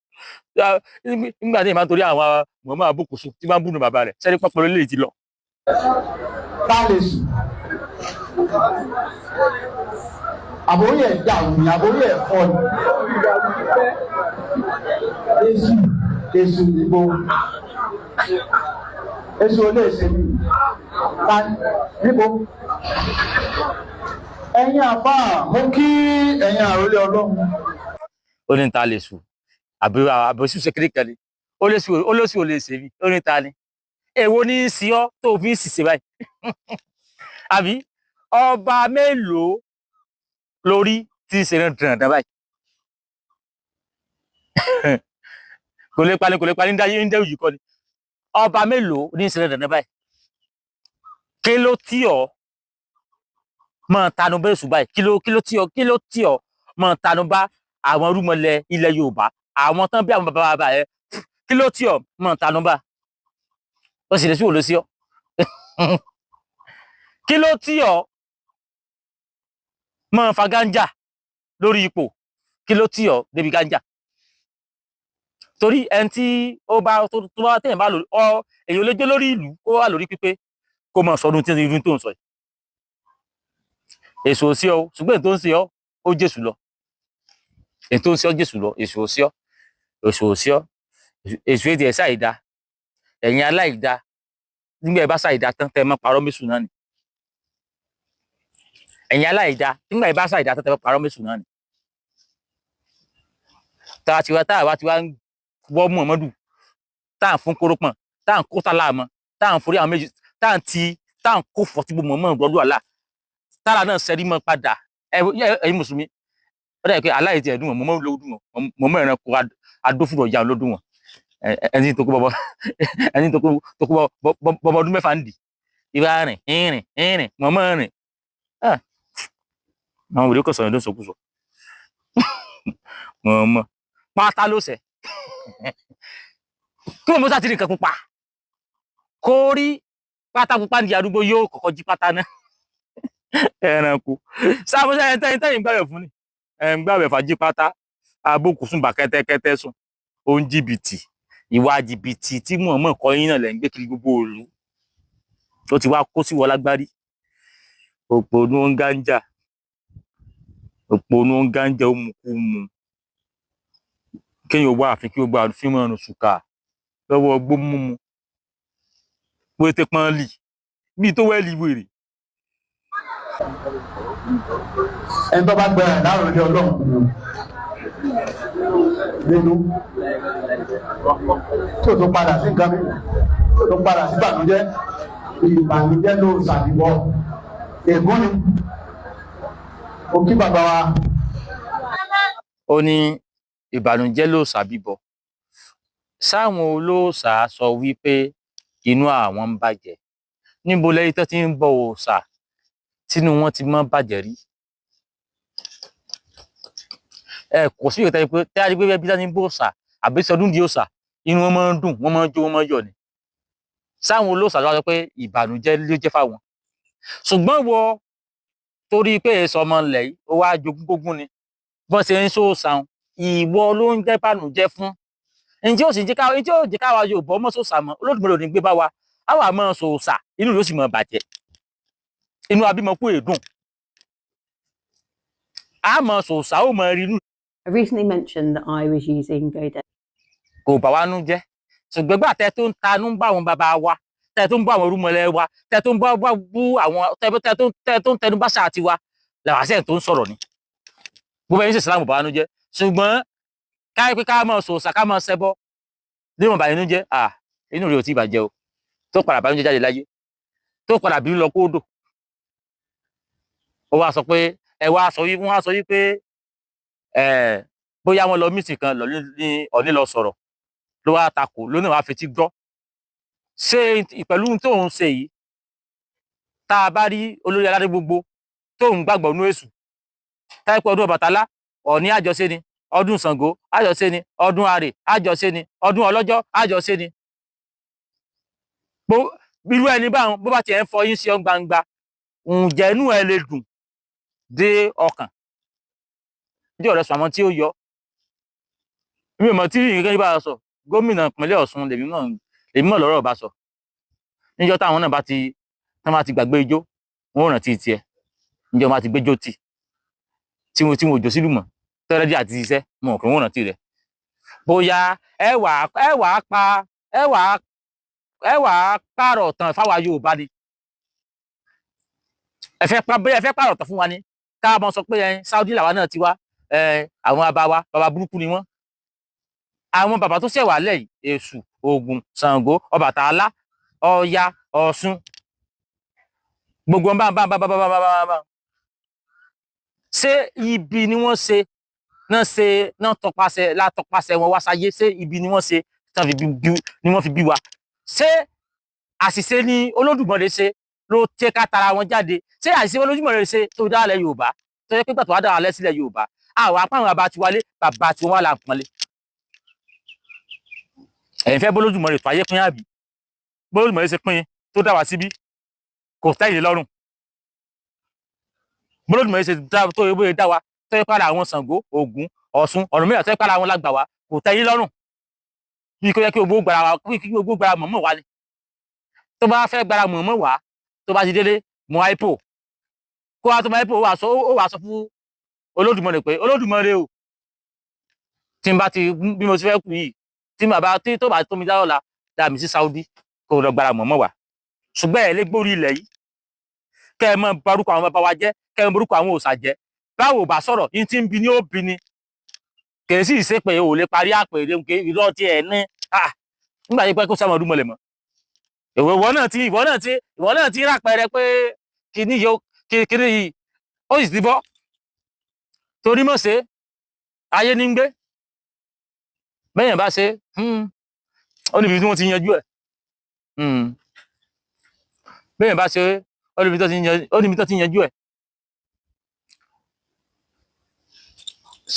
S7: nígbà tí ìmáà torí àwọn Muhammad abókòso tí máa ń bùnú bàbá rẹ̀ sẹ́ni pọ́pọ́ lélẹ́yìí ti lọ.
S6: tá a lè sùn àbóyè dàrú ni àbóyè ẹ̀fọ́ ni èsù ìbò èsù olóòṣè mi níbo ẹ̀yin àbá mo kí ẹ̀yin àròlé Ọlọ́run.
S7: ó ní ta lè sùn àbòsí ṣèkéré kan ni olóṣù ò lè ṣe mí ó ní ta ni èwo ní í sí ọ tó fi ń ṣìṣe báyìí àbí ọba mélòó lórí tí ń ṣe dandan báyìí kò lè pani ń dáyé ń dẹ́rù yìí kọ́ ni ọba mélòó ní ń ṣe dandan báyìí kí ló tí ọ mọ̀ tanu bẹ́ẹ̀ ṣùgbọ́n báyìí kí ló tí ọ mọ̀ tanu bá àwọn rúmọlẹ̀ ilẹ̀ Yorùbá àwọn tán bí àwọn bàbá ẹ kí ló tí ọ mọ̀ tanu bá ó sì lè sí òlò sí ọ kí ló tí ọ mọ̀ fa gánjà lórí ipò kí ló tí ọ débi gánjà torí ẹni tí ó bá tó bá tẹ̀yìn bá lórí ọ èyí ò lè jẹ́ lórí ìlú kó wà lórí pípé kó mọ̀ sọdún tí irun tó ń sọ yìí èso sí ọ ṣùgbọ́n ètò ń ṣe ọ ó jésù lọ ètò ń ṣe ọ jésù lọ èso sí ọ èso èdè ẹ̀sà ìdá ẹ̀yin aláìdá nígbà ẹ bá ṣàìdá tán tẹ́ mọ́ parọ́ mẹ́sùn náà ni ẹ̀yin aláìdá nígbà ẹ bá ṣàìdá tán tẹ́ mọ́ parọ́ mẹ́sùn náà ni tá a wá ti wá ń wọ́ Muhammadu tá à ń fún kórópọ̀n tá à ń kó sáláàmọ́ tá à ń forí àwọn méjì tá à ń kó fọ́tí gbogbo Muhammadu lọ́dún àlá tára náà sẹ́rí mọ́ padà ẹ̀yin mùsùlùmí ó dẹ̀ pé aláìtì ẹ̀dùn wọn mọ́ lódùn wọn mọ́ ẹ̀ràn kó adófúrò ọjà lódùn wọn ẹni tó kó bọ́bọ́ ọdún mẹ́fà ń dì ìwà rìn mọ́ rìn àwọn òde kò sọ̀rọ̀ ló sọkúsọ mọ́ pátá ló sẹ̀ kí wọ́n mọ́ sá ti rí nǹkan pupa kó rí pátá pupa ní arúgbó yóò kọ́kọ́ jí pátá náà ẹranko sáfúnṣẹ́ ẹ̀ńtẹ́yìn gbàwẹ̀ fún ni gbàwẹ̀ fàájì pátá abókù sùn bà kẹ́tẹ́kẹ́tẹ́ sùn òun jìbìtì ìwà jìbìtì tí mọ̀ọ́mọ̀ kọ́ yín náà lẹ́ ń gbé kiri gbogbo òlu tó ti wá kó sí wọlá gbárí òpònú ń gánjà ó mú kú mu kéèyàn wá àfi kí ó gba fíìmù ọ̀run ṣùkà lọ́wọ́ gbó múmu pété pọ́n lì bíi tó wẹ́ẹ̀lì wèrè.
S6: ẹni tó bá gbẹ̀rẹ̀ láàrọ̀ ilé ọlọ́run nínú tí ò tó padà sí nǹkan mi tí ò tó padà sí ìbànújẹ́ ló ṣàdìbọ̀ ègún ni ó kí bàbá wa.
S7: ó ní ìbànújẹ́ ló ṣàbíbọ̀ sáwọn olóòṣà sọ wípé inú àwọn ń bàjẹ́ níbo lẹ́yìn tó ti ń bọ òòṣà tínú wọn ti mọ́ bàjẹ́ rí kò sí ìrètí pé tẹ́ àdí pé bí sáà ní bó òòṣà àbí sọdún di òòṣà inú wọn máa ń dùn wọn máa ń jó wọn máa ń yọ̀ ni sáwọn olóòṣà ló wá sọ pé ìbànújẹ́ ló jẹ́ fáwọn ṣùgbọ́n wọ torí pé èso ọmọ ilẹ̀ yìí ó wá jogún gógún ni bọ́n ṣe ń sòòṣà ìwọ ló ń jẹ́ bànújẹ́ fún ǹjẹ́ ó sì jẹ́ káwa Yorùbá ọmọ sòòṣà mọ́ Olódùmarè ò ní gbé bá wa àwa máa sòòṣà inú ló sì máa bàjẹ́ inú abímọkú èdùn a máa sòòṣà ó máa rí inú.
S8: I recently mentioned that I was using GoDaddy.
S7: kò bá wa nú jẹ́ ṣùgbọ́n gbà tẹ́ tó ń tanú bá àwọn bàbá wa tẹ́ tó ń bá àwọn orúmọlẹ̀ wa tẹ́ tó ń bá bú àwọn tẹ́ tó ń tẹnu bá ṣáà tiwa làwọn àṣẹ tó ń sọ̀rọ̀ ni gbogbo ẹni sì sàlámù bá wa nú jẹ́ ṣùgbọ́n káyọ̀ pé ká máa sòòṣà ká máa ṣẹbọ ní wọn bá inú jẹ́ inú rẹ̀ ò tí ì bàjẹ́ o tó padà bá inú jẹ́ jáde láyé tó padà bínú lọ kóódò ó wá sọ pé wọ́n á sọ wípé bóyá wọn lọ mítì kan lọ ní Ọọ̀ni lọ sọ̀rọ̀ ló wá takò lónìí wàá fetí gbọ́ ṣé pẹ̀lú tó ń ṣe yìí tá a bá rí olórí aládé gbogbo tó ń gbàgbọ́ nú èṣù táìpẹ́ ọdún Ọbàtálá Ọọ̀ni àjọṣe ni ọdún Ṣàngó àjọṣe ni ọdún Àrè àjọṣe ni ọdún Ọlọ́jọ́ àjọṣe ni irú ẹni báwọn bó bá tiẹ̀ ń fọyín sí ọ gbangba ǹjẹ́ inú ẹ lè dùn dé ọkàn ní ọ̀rẹ́ sọ àwọn tí ó yọ mi ò mọ̀ tí nǹkan yìí bá sọ gómìnà ìpínlẹ̀ Ọ̀ṣun lèmi náà lọ́rọ̀ bá sọ níjọ́ táwọn náà bá ti gbàgbé ijó wọn ò rántí tiẹ̀ níjọ́ máa ti gbéjó tì tí wọn ò jó sílùú mọ́ tẹ́rẹ́dì àti iṣẹ́ mọ̀ kí wọ́n rántí rẹ̀ bóyá ẹ wàá pààrọ̀ tán fáwa Yorùbá ni ẹ fẹ́ pààrọ̀ tán fún wa ni ká mọ sọ pé Saudi làwa náà ti wá àwọn bàbá burúkú ni wọ́n àwọn bàbá tó ṣẹ̀wà lẹ́yìn Èṣù Ògún Ṣàngó Ọbàtálá Ọya Ọ̀ṣun gbogbo wọn bá ṣé ibi ni wọ́n ṣe náà tọpasẹ̀ wọn wá sáyé ṣé ibi ni wọ́n ṣe ni wọ́n fi bí wa ṣé àṣìṣe ni Olódùmarè ṣe ló tẹ́ ká tara wọn jáde ṣé àìsí Olódùmarè ṣe tó dá lẹ̀ Yorùbá tó yẹ pé gbà tó wá dá lẹ̀ sílẹ̀ Yorùbá àwọn apá àwọn bàbá ti wálé bàbá tí wọ́n wà là ń pọ́nlé ẹ̀yin fẹ́ b'Olódùmarè tó ayé pín àbí b'Olódùmarè ṣe pín tó dá wa síbí kò tẹ́yìn lọ́rùn b'Olódùmarè ṣe tó ewé dá wa tó yẹ kára àwọn Ṣàngó Ògún Ọ̀ṣun Ọ̀rúnmìlà tó yẹ kára àwọn lágbà wa kò tẹ́yìn lọ́rùn bí kò yẹ kí gbogbo gbára wa kí gbogbo gbára mọ̀mọ́ wa ni tó bá fẹ́ gbára mọ̀mọ́ wa tó bá ti délé mọ àìpò kó wa tó mọ àìpò ó wà sọ fún Olódùmarè pé Olódùmarè o tí n bá ti bí mo ti fẹ́ kú yìí tí bàbá tí tó bá tó mi dáwọ́ la dá mi sí Saudi kó lọ gbára mọ̀mọ́ wa ṣùgbọ́n ẹ̀ lé gbórí ilẹ̀ yìí kẹ́ ẹ mọ barúkọ àwọn bàbá wa jẹ́ kẹ́ ẹ mọ barúkọ àwọn òòṣà jẹ́ báwo bá sọ̀rọ̀ yín tí ń bi ní ó bi ni kì í sì ṣe pé ò lè parí àpèrè irọ́ tí ẹ̀ ní nígbà yìí pé kó sẹ́wọ̀n ọdún mọ̀lẹ̀ mọ́ ìwọ náà ti rápẹrẹ pé kíní yìí ó sì ti bọ́ torí mọ̀ ṣe ayé ní ń gbé bẹ́yẹn bá ṣe ó níbi tí wọ́n ti yanjú ẹ̀ bẹ́yẹn bá ṣe ó níbi tó ti yanjú ẹ̀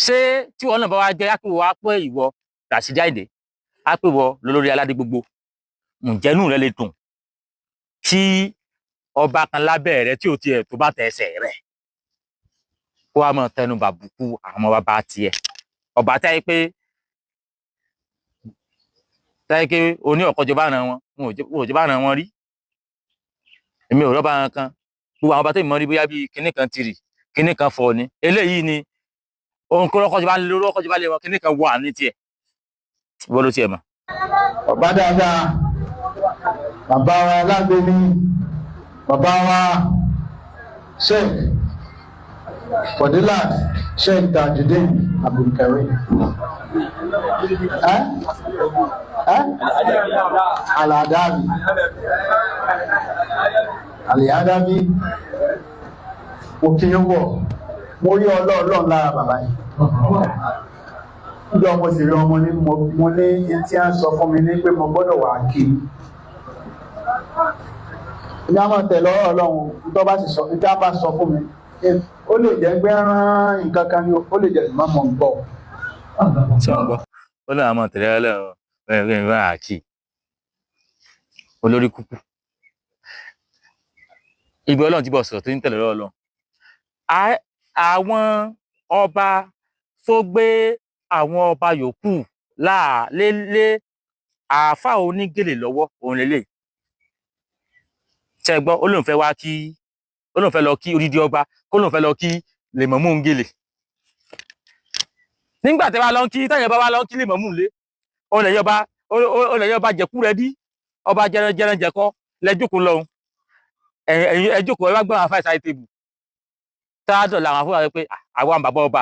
S7: ṣé tí wọ́n náà bá wá jẹ́ ápèwọ́ ápè ìwọ Ràṣídì Àyìndé ápèwọ́ lólórí aládé gbogbo ǹjẹ́nú rẹ lè dùn kí ọba kan lábẹ́ rẹ tí ò tiẹ̀ tó bá tẹ̀sẹ̀ rẹ̀ kó wá mọ̀ tẹnu bàbùkù àwọn bàbá tiẹ̀ ọba táyé pé oní ọ̀kọ́jọba ràn wọn ò jọba ràn wọn rí èmi ò rọ́bà kan gbogbo àwọn ọba tó ìmọ̀ rí bóyá bíi kinní kan tìrì kinní kan fọ̀ ni eléyìí ni ohun kó rọ́kọ́jọba lórí ọkọ́jọba lé wọn kinní kan wà ní tiẹ̀ wọ́n ló tiẹ̀ mọ̀.
S6: Ọba dáadáa bàbá wa Alágbèmí bàbá wa Sheikh Fadilat Sheikh Tajudeen Abdulkareem Al-Adabi òkèèwọ̀ mo rí ọlọ́ọ̀lọ́ lára bàbá yìí níjọ́ mo sì rí ọmọ ní mo ní tí a ń sọ fún mi ní pé mo gbọ́dọ̀ wà kí ní a máa tẹ̀lé Ọlọ́run tó bá sì sọ ní tí a bá sọ fún mi ó lè jẹ́ pé rán nǹkan kan ní ó lè jẹ́ ìmọ̀mọ̀ ń bọ̀.
S7: ó lọ́wọ́ àmọ́ tẹ̀lé Ọlọ́run rán àkì olórí kúkú ibi Ọlọ́run ti bọ̀ sọ̀rọ̀ tó ń tẹ̀lé Ọlọ́run àwọn ọba tó gbé àwọn ọba yòókù lé àáfà onígèlè lọ́wọ́ òun lélẹ̀ ṣe gbọ́ ó lóun fẹ́ wá kí ó lóun fẹ́ lọ kí odidi ọba kó lóun fẹ́ lọ kí Lèmọ̀mú Ngèlè nígbà tí wàá lọ kí táyà bá wá lọ kí Lèmọ̀mú lé ó lè yọba jẹ̀kú rẹ dí ọba jẹran jẹkọ lẹ́jọ́kùn lọ́hùn ẹjọ́kùn ẹ wá gbọ́n àfáà ìsáyé tèbù táàdọ̀ làwọn afúnra rẹ pé àwọn bàbá ọba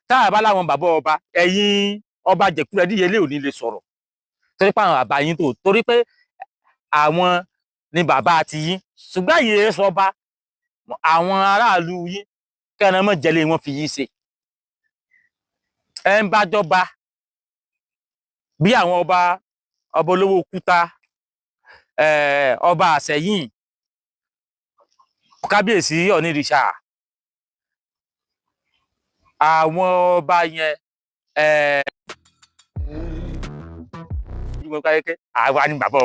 S7: táà bá láwọn bàbá ọba ẹ̀yin ọba jẹ̀kú rẹ díyelé ò ní lè sọ̀rọ̀ torí pé àwọn bàbá yín tó torí pé àwọn ni bàbá ti yín ṣùgbọ́n yìí sọ ọba àwọn aráàlú yín kẹ́ran mọ́ jẹ́lé wọn fi yín ṣe ẹ ń bá jọba bí àwọn ọba olówó kúta ọba àṣẹyìn kábíyèsí ọ̀nìrìṣà àwọn ọba yẹn àwa ni bàbá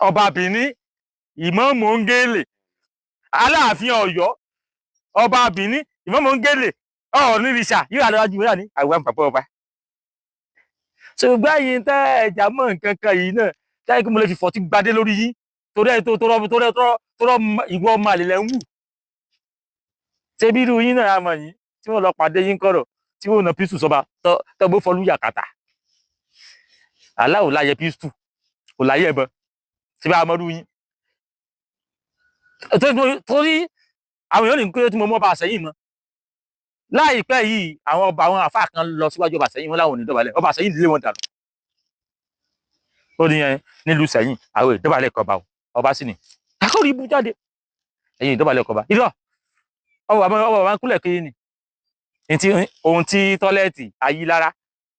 S7: ọba Bìní Ìmáàmù Ngèlè Aláàfin Ọ̀yọ́ ọba Bìní Ìmáàmù Ngèlè ọ̀nìrìṣà yóò àlọ́wájú wíwá ní àwa ni bàbá ọba ṣùgbọ́n yìí tẹ́ ẹ̀jà mọ́ nǹkan kan yìí náà táyé kí mo lè fi fọ́tí gbadé lórí yín torí ẹ̀ tó rọ ìwọ ọmọ àlè lẹ́ ń wù ṣé bí irú yín náà mọ̀ yín tí wọ́n lọ pàdé yín kọ̀rọ̀ tí wọ́n na pístù sọba tọ́gbó fọlú yàkàtà aláwò láyẹ pístù kò láyẹ ẹ̀bọn ṣé bí amọ́rú yín torí àwọn èèyàn lè ń kéré tí mo mọ́ bá àṣẹyìn mọ́ láìpẹ́ yìí àwọn àfáà kan lọ síwájú ọba àṣẹyìn wọn láwọn ò ní dọ̀bálẹ̀ ọba àṣẹyìn lé wọn dànù ó ní yẹn nílùú Ṣẹ̀yìn àwọn ìdọ̀bálẹ̀ kọba ọba sì ni àkórí ibú jáde ẹ̀yìn ìdọ̀bálẹ̀ kọba irọ́ ọwọ́ wa ń kúnlẹ̀ kiri ni ohun tí tọ́lẹ́ẹ̀tì Ayílára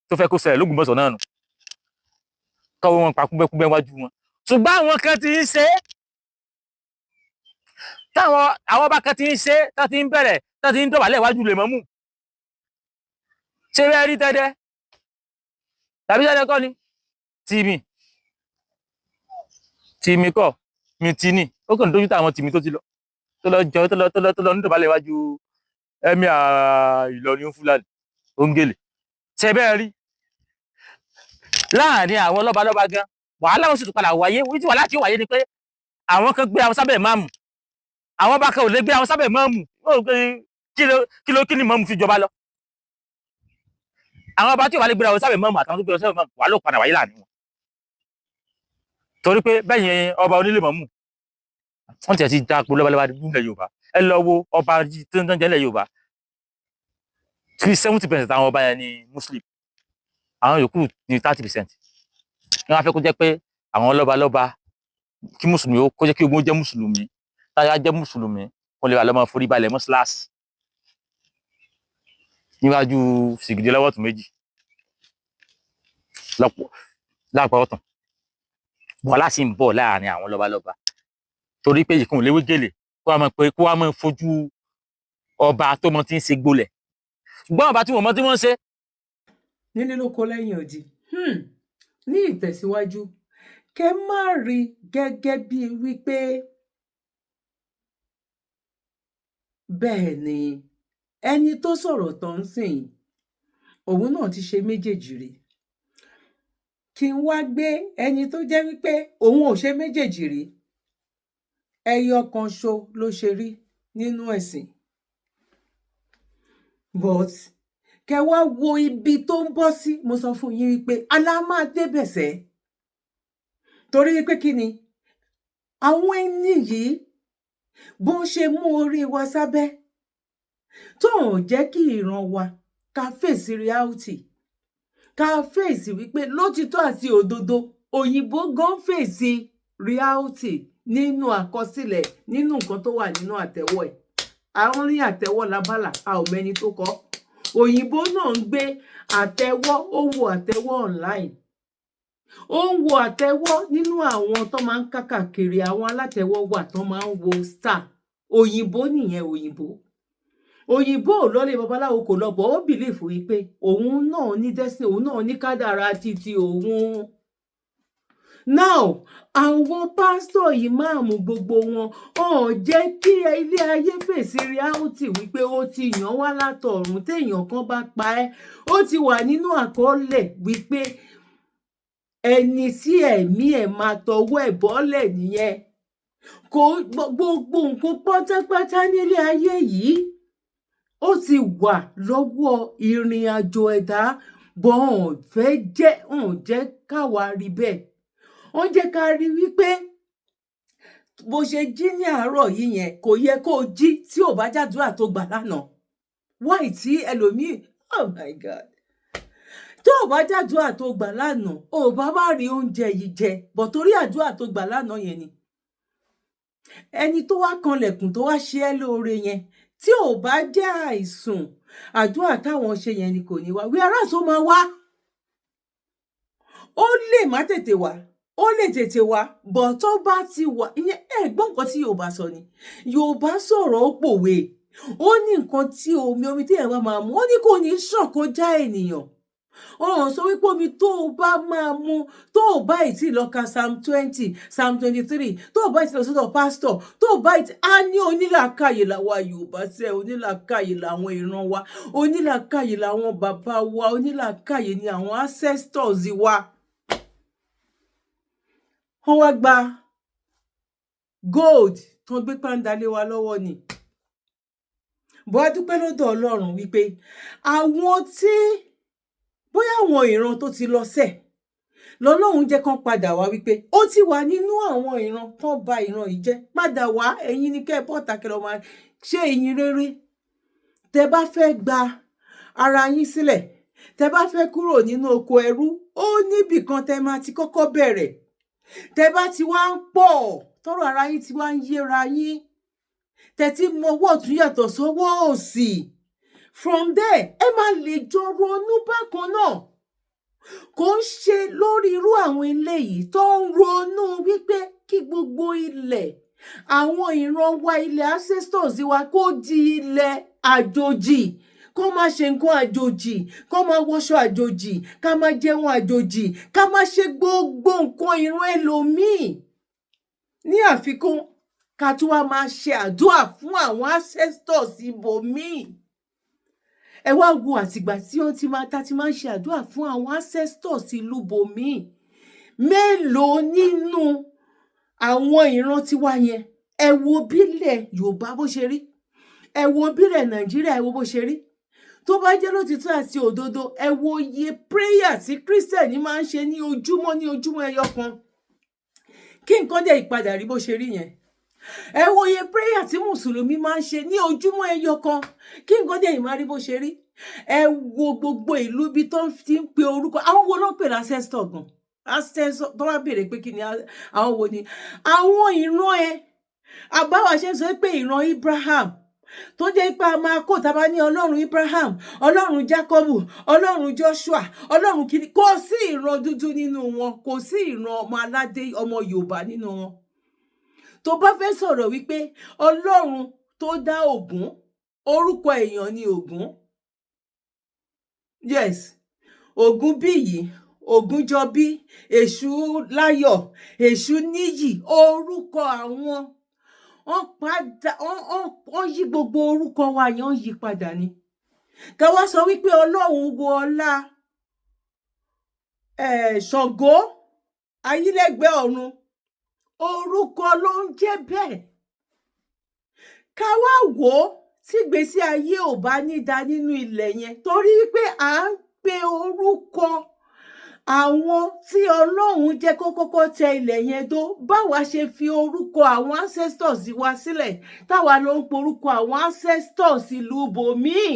S7: tó fẹ́ kó ṣẹlẹ̀ l'Ógbómọ̀ṣọ́ náà nù tọ́wọ́ wọn pa kúbẹ́kúbẹ́ wájú wọn ṣùgbọ́n àwọn kan ti ń ṣe táwọn àwọn ọba kan ti ń ṣe tó ti ń bẹ̀rẹ̀ tó ti ń dọ̀bálẹ̀ iwájú lè mọ́mù ṣé bẹ́ẹ̀ rí tẹ́tẹ́ tàbí tẹ́tẹ́ kọ́ ni tìmí kọ́ mi tì ní ó kàn dójú táwọn tìmí tó ti lọ tó lọ ní dọ̀bálẹ̀ iwájú Emir Ìlọrin Fúlàní Òǹgèlè ṣé bẹ́ẹ̀ rí láàrin àwọn lọ́balọ́ba gan wàhálà wọn sì tún padà wáyé wíjì wàhálà tí ó wáyé ni pé àwọn kan gbé àwọn sábẹ̀ máàmù àwọn bá kan ò lè gbé àwọn sábẹ̀ máàmù kí ni máàmù fi jọba lọ àwọn ọba tí ò bá lè gbé àwọn sábẹ̀ máàmù àtàwọn tó gbé àwọn sábẹ̀ máàmù wàhálà ó padà wáyé láàrin wọn torí pé bẹ́yìn ọba onílé máàmù wọ́n ti ẹ̀ ti dáko lọ́balọ́ba nílẹ̀ Yorùbá ẹ lọ wo ọba tó ń jẹ́ ilẹ̀ Yorùbá 70% àwọn ọba yẹn ni Muslim àwọn yòókù ní 30%. Wọ́n á fẹ́ kó jẹ́ pé àwọn lọ́balọ́ba kí mùsùlùmí ó kó jẹ́ kí ogun jẹ́ mùsùlùmí táyà jẹ́ mùsùlùmí kó lè wà lọ́mọ forí balẹ̀ mọ́ṣáláṣí níwájú sìgìdì lọ́wọ́ tún méjì lápá ọ̀tún wàhálà sì ń bọ̀ láàrin àwọn lọ́balọ́ba torí pé ìkùn léwé gèlè kó wá mọ́ fojú ọba tó mọ tí ń ṣe gbolẹ̀ ṣùgbọ́n ọba tí wọ́n mọ tí wọ́n ń ṣe.
S4: nílé lóko lẹ́yìn odi ní ìtẹ̀síwájú kẹ má rí gẹ́gẹ́ bíi wípé bẹ́ẹ̀ ni ẹni tó sọ̀rọ̀ tó ń sìn òun náà ti ṣe méjèèjì rí kí n wá gbé ẹni tó jẹ́ wípé òun ò ṣe méjèèjì rí ẹyọ kan ṣo ló ṣe rí nínú ẹ̀sìn but kẹ wá wo ibi tó ń bọ́ sí mo sọ fún yín wípé alá máa débẹ̀ sẹ́ torí wípé kí ni àwọn ẹni yìí bó ń ṣe mú orí wa sábẹ́ tó ń jẹ́ kí ìran wa ká fèsì reality ká fèsì wípé lótìtọ́ àti òdodo òyìnbó gan fèsì reality nínú àkọsílẹ̀ nínú nǹkan tó wà nínú àtẹ́wọ́ ẹ̀ àwọn ní àtẹ́wọ́ labálà a ò mẹ́ni tó kọ òyìnbó náà ń gbé àtẹ́wọ́ ó wo àtẹ́wọ́ online ó ń wo àtẹ́wọ́ nínú àwọn tó máa ń kákàkiri àwọn alátẹ́wọ́ wà tó máa ń wo star òyìnbó nìyẹn òyìnbó ò lọlé babaláwo kò lọ bọ̀ ó bìlífù wípé òun náà ní destiny òun náà ní kádàrá títí òun now àwọn pásítọ̀ ìmáàmù gbogbo wọn ò jẹ́ kí ilé ayé fèsì reality wípé ó ti yàn wá látọ̀run téèyàn kan bá pa ẹ́ ó ti wà nínú àkọọ́lẹ̀ wípé ẹni sí ẹ̀mí ẹ̀ máa tọwọ́ ẹ̀ bọ́lẹ̀ nìyẹn kò gbogbo nǹkan pátápátá nílé ayé yìí ó ti wà lọ́wọ́ ìrìn àjò ẹ̀dá bọ́ ọ̀n jẹ́ káwa rí bẹ́ẹ̀ wọ́n jẹ́ ká rí wípé bó ṣe jí ní àárọ̀ yìí yẹn kò yẹ kó o jí tí ò bá jàdúrà tó gbà lánàá wáì tí ẹlòmíì oh my god tó ò bá jàdúrà tó gbà lánàá ò bá má rí oúnjẹ yìí jẹ bọ̀ torí àdúrà tó gbà lánàá yẹn ni ẹni tó wá kanlẹ̀kùn tó wá ṣe ẹ́ lóore yẹn tí ò bá jẹ́ àìsùn àdúrà táwọn ṣe yẹn ni kò ní wá wí aráàsó máa wá ó lè má tètè wá ó lè tètè wá bọ̀ tó bá ti wà ìyẹn ẹ̀gbọ́n nǹkan tí Yorùbá sọ ni Yorùbá sọ̀rọ̀ ó pòwe ó ní nǹkan tí omi tí ẹ̀ bá máa mu ó ní kò ní ṣàn kó já ènìyàn ọ̀hún sọ wípé omi tó o bá máa mu tó o bá ìtì lọ ka psalm 20 psalm 23 tó o bá ìtì lọ sọ́dọ̀ pásítọ̀ tó o bá ìtì á ní onílàákàyè làwa Yorùbá sẹ́ onílàákàyè làwọn ìran wa onílàákàyè làwọn bàbá wa onílàákàyè ni àwọn ancestors wa wọ́n wá gba gold tó gbé pàǹdálé wa lọ́wọ́ ni bọ́ a dúpẹ́ lọ́dọ̀ Ọlọ́run wípé àwọn tí bóyá àwọn ìran tó ti lọ sẹ̀ lọ́lọ́run jẹ́ kán padà wá wípé ó ti wà nínú àwọn ìran tán ba ìran yìí jẹ́ padà wá ẹ̀yin ní kẹ́ bọ́ta kẹ́ lọ máa ṣe ìyìn rere tẹ́ bá fẹ́ gba ara yín sílẹ̀ tẹ́ bá fẹ́ kúrò nínú oko ẹrú ó níbì kan tẹ́ máa ti kọ́kọ́ bẹ̀rẹ̀ tẹ́ bá ti wá ń pọ̀ tọ́rọ̀ ara yín ti wá ń yéra yín tẹ́ ti mọ ọwọ́ ọ̀tún yàtọ̀ sọ́wọ́ òsì from there ẹ máa lè jọ ronú bákan náà kò ń ṣe lórí irú àwọn eléyìí tó ń ronú wípé kí gbogbo ilẹ̀ àwọn ìran wa ilẹ̀ ancestors wa kó di ilẹ̀ àjòjì, kó má ṣe nǹkan àjòjì, kó má wọṣọ àjòjì, ká má jẹun àjòjì, ká má ṣe gbogbo nǹkan ìran ẹlòmíì. Ní àfikún ká tún wá máa ṣe àdúrà fún àwọn ancestors ibòmíì. Ẹ wá wo àtìgbà tí ó ti máa ń ṣe àdúrà fún àwọn ancestors ìlú bòmíì, mélòó nínú àwọn ìran tiwa yẹn, ẹ wo bílẹ̀ Yorùbá bó ṣe rí, ẹ wo bílẹ̀ Nàìjíríà ẹ wo bó ṣe rí. Tó bá jẹ́ lótìtọ́ àti òdodo, ẹ wo iye prayer tí Christian máa ń ṣe ní ojúmọ́ ẹyọ kan. Kí nǹkan dẹ̀ ìpadà rí bó ṣe rí yẹn. Ẹ wo iye prayer tí Mùsùlùmí máa ń ṣe ní ojúmọ́ ẹyọ kan. Kí nǹkan dẹ̀ ìmáa rí bó ṣe rí. Ẹ wo gbogbo ìlú bí tó ti ń pe orúkọ. Àwọn wo ló ń pè ní ancestor gan? Ancestor tó bá béèrè pé kí ni àwọn wo ni? Àwọn ìran ẹ. Àbáwá ṣe ń sọ pé ìran Abraham tó jẹ́ pé a máa kó tá bá ní Ọlọ́run Abraham, Ọlọ́run Jákọ́bù, Ọlọ́run Joshua, Ọlọ́run kìíní. Kò sí ìran dúdú nínú wọn, kò sí ìran ọmọ aládé ọmọ Yorùbá nínú wọn. Tó bá fẹ́ sọ̀rọ̀ wípé Ọlọ́run tó dá Ògún, orúkọ èèyàn ni Ògún. Yes, Ògún bíyì, Ògúnjọbí, Èṣù láyọ̀, Èṣù níyì, orúkọ àwọn wọ́n yí gbogbo orúkọ wa yẹn, wọ́n yí padà ni. Ká wá sọ wípé Ọlọ́run wo ọlá Ṣàngó ayílẹ́gbẹ̀ẹ́ ọ̀run, orúkọ ló ń jẹ́ bẹ́ẹ̀. Ká wá wò ó tí ìgbésí ayé ò bá ní da nínú ilẹ̀ yẹn, torí wípé à ń pe orúkọ àwọn tí Ọlọ́run jẹ́ kó kọ́kọ́ tẹ ilẹ̀ yẹn dó. Báwa ṣe fi orúkọ àwọn ancestors wa sílẹ̀, táwa ló ń porúkọ àwọn ancestors ìlú bòmíì.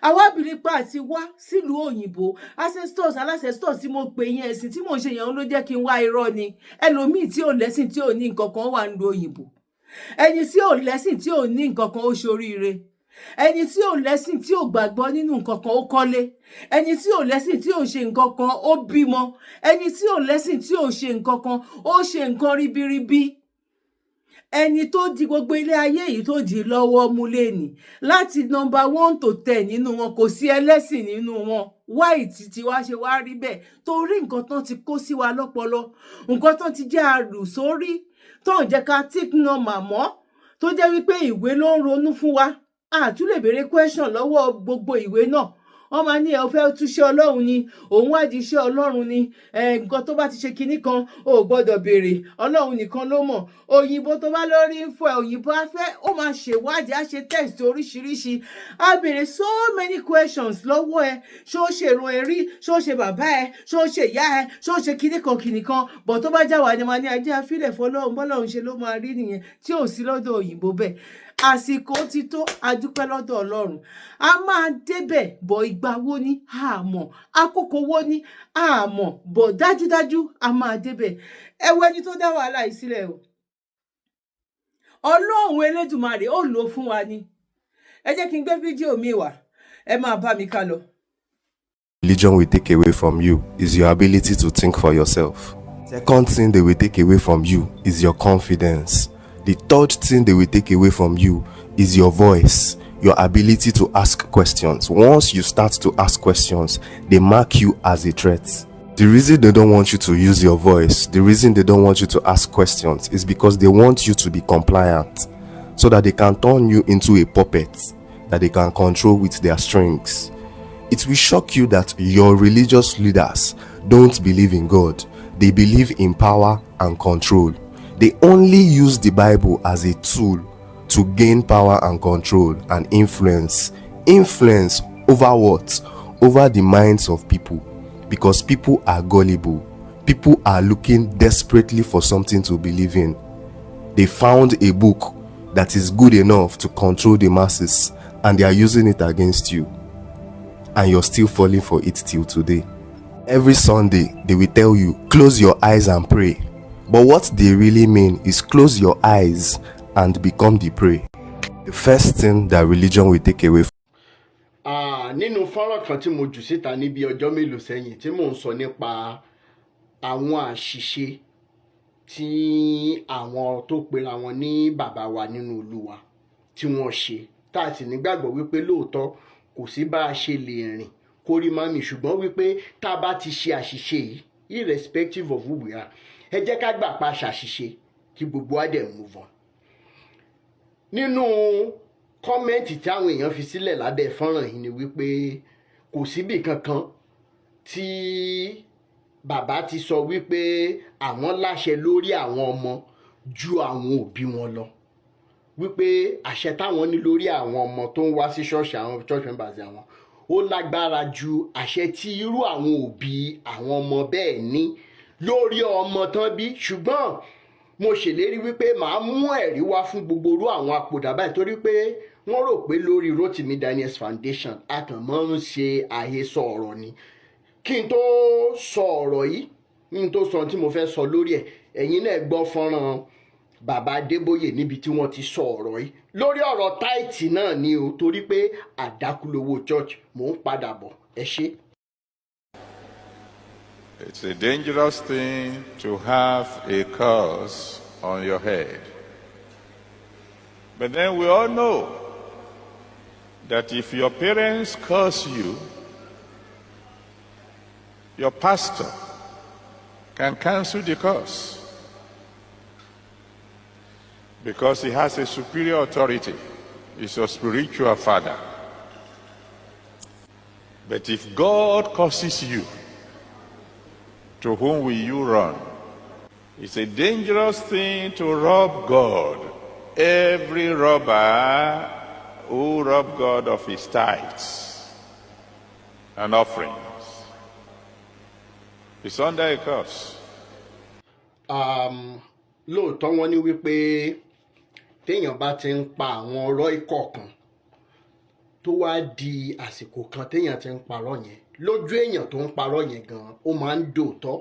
S4: Àwa bìrìpá àti wá sílùú òyìnbó, ancestors tí mo pè yẹn, ẹ̀sìn tí mò ń ṣe yẹn ló jẹ́ kí n wá irọ́ ni. Ẹlòmíì tí ò lẹ́sìn tí ò ní nǹkan kan wà nílùú òyìnbó. Ẹni tí ò lẹ́sìn tí ò ní nǹkan kan ó ṣoríire. Ẹni tí ò lẹ́sìn tí ò gbàgbọ́ nínú nǹkan kan ó kọ́lé. Ẹni tí ò lẹ́sìn tí ò ṣe nǹkan kan ó bímọ. Ẹni tí ò lẹ́sìn tí ò ṣe nǹkan kan ó ṣe nǹkan ribiribi. Ẹni tó di gbogbo ilé ayé yìí tó di lọ́wọ́ mú lẹ́nì, láti number 1 to 10 nínú wọn kò sí ẹlẹ́sìn nínú wọn. White tí wá ṣe wá rí bẹ́ẹ̀ torí nǹkan tán ti kó sí wa lọ́pọlọ, nǹkan tán ti jẹ́ àrù sórí, tó ń jẹ́ ká tick number mọ́, tó jẹ́ wípé ìwé ló ń ronú fún wa. A tún lè béèrè question lọ́wọ́ gbogbo ìwé náà. Wọ́n máa ní ẹ ò fẹ́ túṣẹ́ Ọlọ́run ni, òun wá di iṣẹ́ Ọlọ́run ni, nǹkan tó bá ti ṣe kinní kan ò gbọ́dọ̀ béèrè, Ọlọ́run nìkan ló mọ̀. Òyìnbó tó bá lórí ń fọ ẹ, òyìnbó á fẹ́, ó máa ṣèwádìí, á ṣe test oríṣiríṣi, á béèrè so many questions lọ́wọ́ ẹ. Ṣó ṣèrun ẹ rí, ṣó ṣe bàbá ẹ, ṣó ṣe ìyá ẹ, ṣó ṣe kinní kan. Bọ̀ tó bá já wà ní máa ní ajé afílẹ̀ fọlọ́run, bọ́lọ́run ṣe ló máa rí nìyẹn, tí ò sí lọ́dọ̀ òyìnbó bẹ́ẹ̀. Àsìkò ti tó, a dúpẹ́ lọ́dọ̀ Ọlọ́run. A máa débẹ̀, bọ̀ ìgbà wo ni a mọ̀, àkókò wo ni a mọ̀, bọ̀ dájúdájú a máa débẹ̀. Ẹ wo ẹni tó dá wàhálà yìí sílẹ̀ o. Ọlọ́run Elédùmarè ó lò fún wa ni. Ẹ jẹ́ kí n gbé fídíò mi wá, ẹ máa bá mi ká lọ.
S9: Religion will take away from you is your ability to think for yourself. Second thing they will take away from you is your confidence. The third thing they will take away from you is your voice, your ability to ask questions. Once you start to ask questions, they mark you as a threat. The reason they don't want you to use your voice, the reason they don't want you to ask questions is because they want you to be compliant so that they can turn you into a puppet that they can control with their strings. It will shock you that your religious leaders don't believe in God. They believe in power and control. They only use the Bible as a tool to gain power and control and influence. Influence over what? Over the minds of people. Because people are gullible. People are looking desperately for something to believe in. They found a book that is good enough to control the masses, and they are using it against you. And you're still falling for it till today. Every Sunday, they will tell you, close your eyes and pray. But what they really mean is close your eyes and become the prey. The first thing that religion will take away from
S10: nínú fọ́nrán kan tí mo jù síta níbi ọjọ́ mélòó sẹ́yìn tí mò ń sọ nípa àwọn àṣìṣe tí àwọn tó pera wọn ní bàbá wa nínú Olúwa tí wọ́n ṣe tá a sì nígbàgbọ́ wípé lóòótọ́ kò sí bá a ṣe lè rìn kórí mami ṣùgbọ́n wípé tá a bá ti ṣe àṣìṣe yìí irrespective of who we are ẹ jẹ́ ká gbà pa ṣàṣìṣe kí gbogbo wa dẹ̀ move on. nínú kọ́mẹ́ǹtì tí àwọn èèyàn fi sílẹ̀ lábẹ́ fọ́nrán yìí ni wípé kò síbì kankan tí bàbá ti sọ wípé àwọn láṣẹ lórí àwọn ọmọ ju àwọn òbí wọn lọ wípé àṣẹ táwọn ní lórí àwọn ọmọ tó ń wá sí ṣọ́ọ̀ṣì àwọn church members àwọn ó lágbára ju àṣẹ tí irú àwọn òbí àwọn ọmọ bẹ́ẹ̀ ní lórí ọmọ tán bí. ṣùgbọ́n mo ṣèlérí wípé màá mú ẹ̀rí wá fún gbogbo irú àwọn àpòdà báyìí torí pé wọ́n rò pé lórí Rotimi Daniels Foundation àtànmọ́ ń ṣe àhesọ ọ̀rọ̀ ni. kí n tó sọ ọ̀rọ̀ yìí n tó sọ tí mo fẹ́ sọ lórí ẹ̀ ẹ̀yin náà gbọ́ fọ́nrán bàbá Adébóyè níbi tí wọ́n ti sọ ọ̀rọ̀ yìí lórí ọ̀rọ̀ táìtì náà ni o torí pé àdákúlówó church mò ń padà bọ̀ ẹ ṣé.
S11: It's a dangerous thing to have a curse on your head. But then we all know that if your parents curse you, your pastor can cancel the curse because he has a superior authority. He's your spiritual father. But if God curses you, to whom will you run? It's a dangerous thing to rob God. Every robber who rob God of his tithes and offerings is under a curse.
S10: Lóòótọ́ wọ́n ní wípé téèyàn bá ti ń pa àwọn ọ̀rọ̀ ìkọ̀kan tó wá di àsìkò kan téèyàn ti ń parọ́ yẹn lójú èèyàn tó ń parọ́ yẹn gan ó máa ń dòótọ́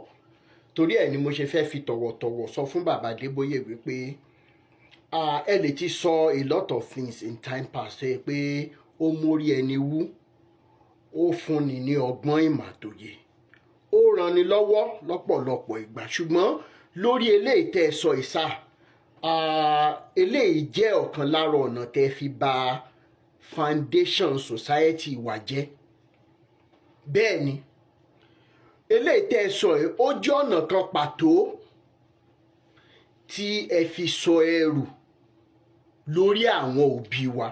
S10: torí ẹ̀ ni mo ṣe fẹ́ fi tọ̀wọ̀tọ̀wọ̀ sọ fún bàbá Adébóyè wípé ẹ lè ti sọ a lot of things in time past ẹ pé ó mórí ẹni wú ó fúnni ní ọgbọ́n ìmọ̀ àtòyè ó ranni lọ́wọ́ lọ́pọ̀lọpọ̀ ìgbà ṣùgbọ́n lórí eléyìí tẹ́ ẹ sọ ìsà eléyìí jẹ́ ọ̀kan lára ọ̀nà tẹ́ fi bà foundation society wa jẹ́. bẹ́ẹ̀ ni eléyìí tẹ́ ẹ sọ ẹ ó jẹ́ ọ̀nà kan pàtó tí ẹ fi sọ ẹrù lórí àwọn òbí wa.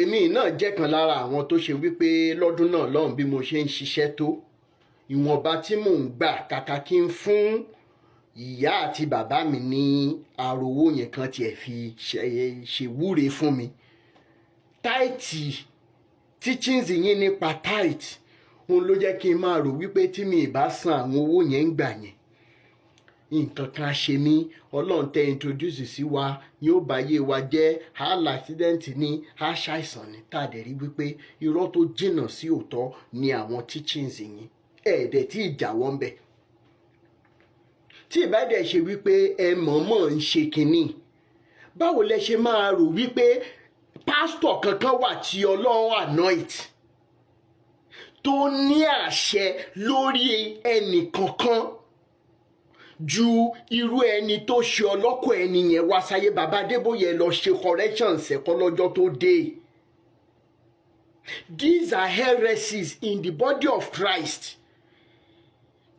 S10: èmi náà jẹ́ kan lára àwọn tó ṣe wípé lọ́dún náà lọ́hùn bí mo ṣe ń ṣiṣẹ́ tó ìwọ̀nba tí mò ń gbà kàkà kí n fún ìyá àti bàbá mi ní àròwó yẹn kan tiẹ̀ fi ṣèwúre fún mi. táìtì teachings yín nípa tithe òun ló jẹ́ kí n máa rò wípé tí mi ì bá san àwọn owó yẹn ń gbà yẹn nǹkan kan ṣe mí Ọlọ́run tẹ́ introduce sí wa yóò bá yé wa jẹ́ àlà accident ní àṣàìsàn ní tàdé rí wípé irọ́ tó jìnnà sí òótọ́ ni àwọn teachings yín ẹ̀ẹ́dẹ̀ tí ìjàwọ́ ń bẹ̀. tí ìbádẹ́ ṣe wípé ẹ mọ̀ọ́mọ̀ ń ṣe kínní báwo lẹ ṣe máa rò wípé pásítọ̀ kankan wà tí Ọlọ́run anoint tó ní àṣẹ lórí ẹnì kankan ju irú ẹni tó ṣe ọlọ́kọ̀ ẹni yẹn wá sáyé. bàbá Adébóyè lọ ṣe corrections ẹ̀kọ́ lọ́jọ́ tó dé. These are heresies in the body of Christ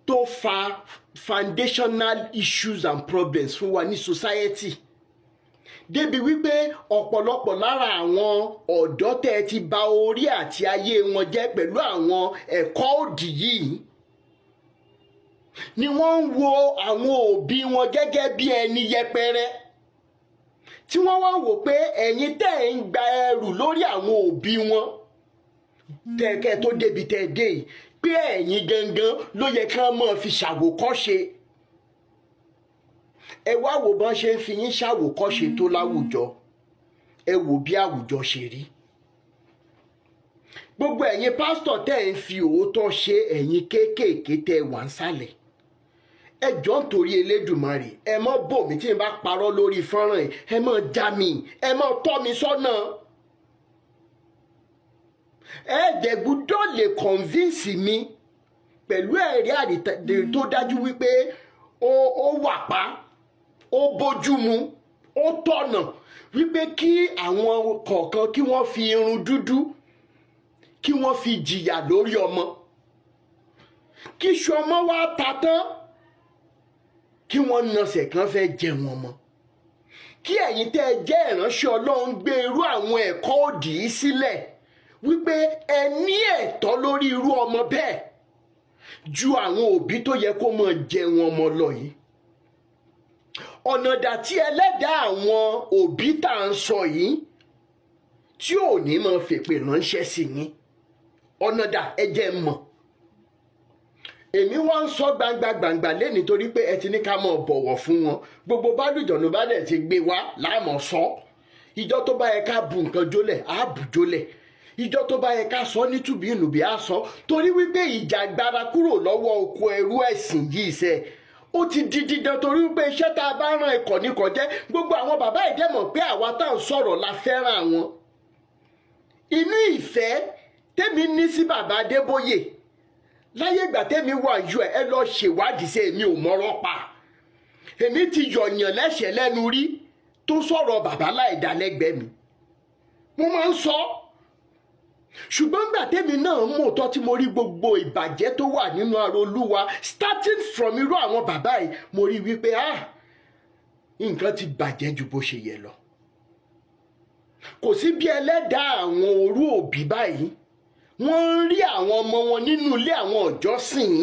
S10: tó fa foundational issues and problems fún wa ní society. débi wípé ọ̀pọ̀lọpọ̀ lára àwọn ọ̀dọ́ tẹ́ ti bà orí àti ayé wọn jẹ́ pẹ̀lú àwọn ẹ̀kọ́ òdì yìí ni wọ́n ń wo àwọn òbí wọn gẹ́gẹ́ bí ẹni yẹpẹrẹ tí wọ́n wá wò pé ẹ̀yin tẹ́ ń gba ẹrù lórí àwọn òbí wọn tẹ́kẹ́ tó débi tẹ́ dé yìí pé ẹ̀yin gangan ló yẹ ká máa fi ṣàwòkọ́ṣe. ẹ wá wò bọ́n ṣe ń fi yín ṣàwòkọ́ṣe tó láwùjọ ẹ wò bí àwùjọ ṣe rí. gbogbo ẹ̀yin pásítọ̀ tẹ́ ń fi òótọ́ ṣe ẹ̀yin kéékèèké tẹ́ wà ń sálẹ̀ ẹ jọ̀ọ́ nítorí Elédùmarè ẹ má bò mí tí n bá parọ́ lórí fọ́nrán ẹ má já mi ẹ má tọ́ mi sọ́nà. dẹ̀ gbọ́dọ̀ lè convince mi pẹ̀lú ẹ̀rí àdìtẹ̀ tó dájú wípé ó wà pa ó bójúmu ó tọ̀nà wípé kí àwọn kọ̀ọ̀kan kí wọ́n fi irun dúdú kí wọ́n fi jìyà lórí ọmọ kí ṣọmọ wá ta tán kí wọ́n nasẹ̀ kan fẹ́ jẹun ọmọ kí ẹ̀yin tẹ́ ẹ jẹ́ ìránṣẹ́ Ọlọ́run gbé irú àwọn ẹ̀kọ́ òdì yìí sílẹ̀ wípé ẹ ní ẹ̀tọ́ lórí irú ọmọ bẹ́ẹ̀ ju àwọn òbí tó yẹ kó máa jẹun ọmọ lọ yìí. ọ̀nà dà tí ẹlẹ́dàá àwọn òbí tá à ń sọ yìí tí ò ní máa fèpè ránṣẹ́ sí yín ọ̀nà dà ẹ jẹ́ mọ̀. èmi wá ń sọ gbangba lẹ́ni torí pé ẹ ti ní ká máa bọ̀wọ̀ fún wọn gbogbo bálùjọ̀nù bá dẹ̀ ti gbé wá láàmọ̀ sọ ìjọ tó bá yẹ ká bu nǹkan jólẹ̀ á bù jólẹ̀ ìjọ tó bá yẹ ká sọ nítùbí ìnùbí á sọ torí wípé ìjàgbara kúrò lọ́wọ́ oko ẹrú ẹ̀sìn yìí ṣe ó ti di dídán torí wípé iṣẹ́ tá a bá rán ẹ̀kọ́ ní kọjẹ́ gbogbo àwọn bàbá ìdẹ́mọ̀ pé àwa tá à ń sọ̀rọ̀ la fẹ́ràn àwọn inú ìfẹ́ tèmi ní sí bàbá Adébóyè láyé ìgbà tèmi wà yú ẹ lọ ṣèwádìí sí èmi ò mọ̀rọ̀ pa èmi ti yọ̀yàn lẹ́sẹ̀ lẹ́nu rí tó sọ̀rọ̀ bàbá láìdá lẹ́gbẹ̀ẹ́ mi mo máa ń sọ ṣùgbọ́n gbà tèmi náà mọ̀ tọ́ tí mo rí gbogbo ìbàjẹ́ tó wà nínú ara Olúwa starting from irú àwọn bàbá yìí mo rí wípé nǹkan ti bàjẹ́ ju bó ṣe yẹ lọ kò sí bí ẹlẹ́dàá àwọn orú òbí báyìí wọ́n ń rí àwọn ọmọ wọn nínú ilé àwọn ìjọsìn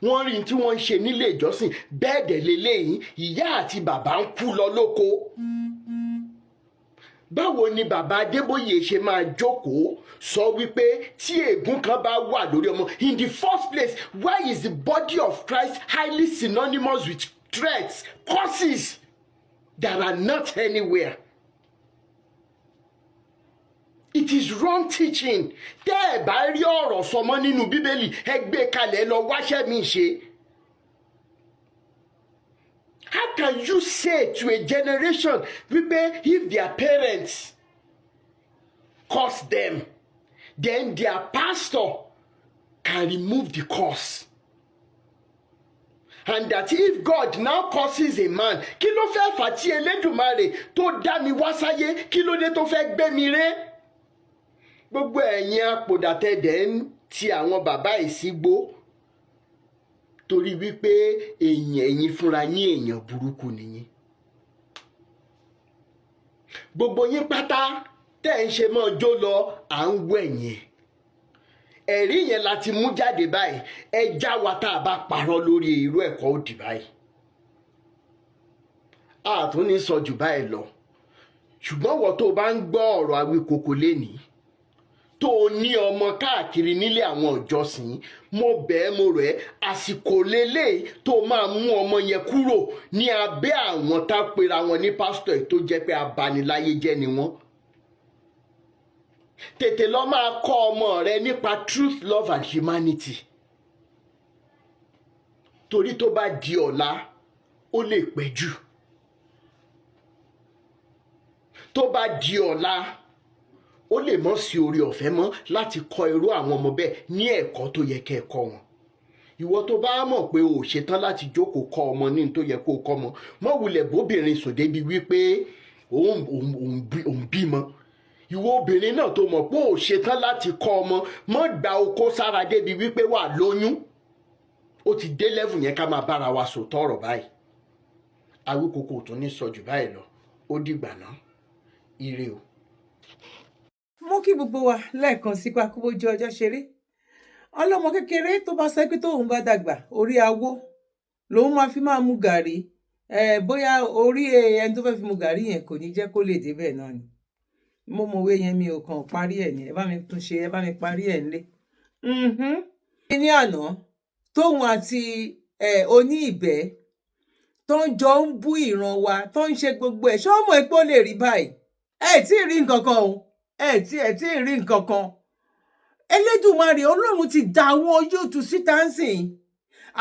S10: wọ́n rí tí wọ́n ń ṣe nílé ìjọsìn bẹ́ẹ̀ dẹ̀ lélẹ́yìn ìyá àti bàbá ń kú lọ lóko báwo ni bàbá Adébóyè ṣe máa jókòó sọ wípé tí ègún kan bá wà lórí ọmọ in the first place why is the body of Christ highly synonymous with threats curses that are not anywhere. It is wrong teaching. Tẹ́ ẹ bá rí ọ̀rọ̀ sọmọ nínú Bíbélì ẹ gbé kalẹ̀ lọ wáṣẹ́ mi ṣe. How can you say to a generation wípé if their parents curse them then their pastor can remove the curse? And that if God now curses a man kí ló fẹ́ fà tí Elédùmarè tó dá mi wá sáyé kí ló dé tó fẹ́ gbé mi ré? Gbogbo ẹ̀yin apòdàtẹ̀dẹ̀ ń ti àwọn bàbá ìsígbó torí wípé ẹ̀yin fúnra yín èèyàn burúkú nìyí. Gbogbo yín pátá tẹ́ ń ṣe mọ́ jó lọ à ń wẹ̀yìn. Ẹ̀rí yẹn láti mú jáde báyìí ẹ já wa tá a bá parọ́ lórí irú ẹ̀kọ́ òdì báyìí. A tún ní sọ jù báyìí lọ ṣùgbọ́n wọ́n tó bá ń gbọ́ ọ̀rọ̀ Awíkoko lénìí tó ní ọmọ káàkiri nílé àwọn ìjọsìn mo bẹ́ẹ̀ mo rẹ̀ àsìkò lélẹ̀ tó máa mú ọmọ yẹn kúrò ní abẹ́ àwọn tá a pera wọn ní pásítọ̀ tó jẹ́ pé abaniláyé jẹ́ ni wọ́n. Tètè lọ máa kọ́ ọmọ rẹ nípa truth love and humanity torí tó bá di ọ̀la ó lè pẹ́ jù tó bá di ọ̀la ó lè mọ́ sí orí ọ̀fẹ́ mọ́ láti kọ́ irú àwọn ọmọ bẹ́ẹ̀ ní ẹ̀kọ́ tó yẹ kẹ́ ẹ kọ́ wọn. Ìwọ tó bá mọ̀ pé o ò ṣetán láti jókòó kọ́ ọmọ ní tó yẹ kó o kọ́ mọ́ mọ́ wulẹ̀ bóbìnrin sùn débi wípé òun bímọ. Ìwọ obìnrin náà tó mọ̀ pé o ò ṣetán láti kọ́ ọmọ mọ́ gba okó sára débi wípé wà lóyún. Ó ti dé level yẹn ká máa bára wa sòtọ́ ọ̀rọ̀ báyìí. Awíkoko tó ní sọ jù báyìí lọ ó dìgbà náà ire o.
S4: Mo kí gbogbo wa lẹ́ẹ̀kan sí pa kúbójú ọjọ́ ṣeré ọlọ́mọ kékeré tó bá sẹ́ pé tóun bá dàgbà orí awó lòun máa fi máa mu gàrí bóyá orí ẹni tó fẹ́ fi mu gàrí yẹn kò ní jẹ́ kó lè débẹ̀ náà ni mo mọ̀wé yẹn mi ò kàn parí ẹ̀ ní ẹ bá mi tún ṣe ẹ bá mi parí ẹ̀ nílé. ní àná tóun àti oní ìbẹ́ tó ń jọ ń bú ìran wa tó ń ṣe gbogbo ẹ̀ ṣé ọmọ epo lè rí báyìí tí ì rí nǹkan kan o tí ì rí nǹkan kan. Elédùmarè Ọlọ́run ti dá àwọn yóòtù síta ń sìn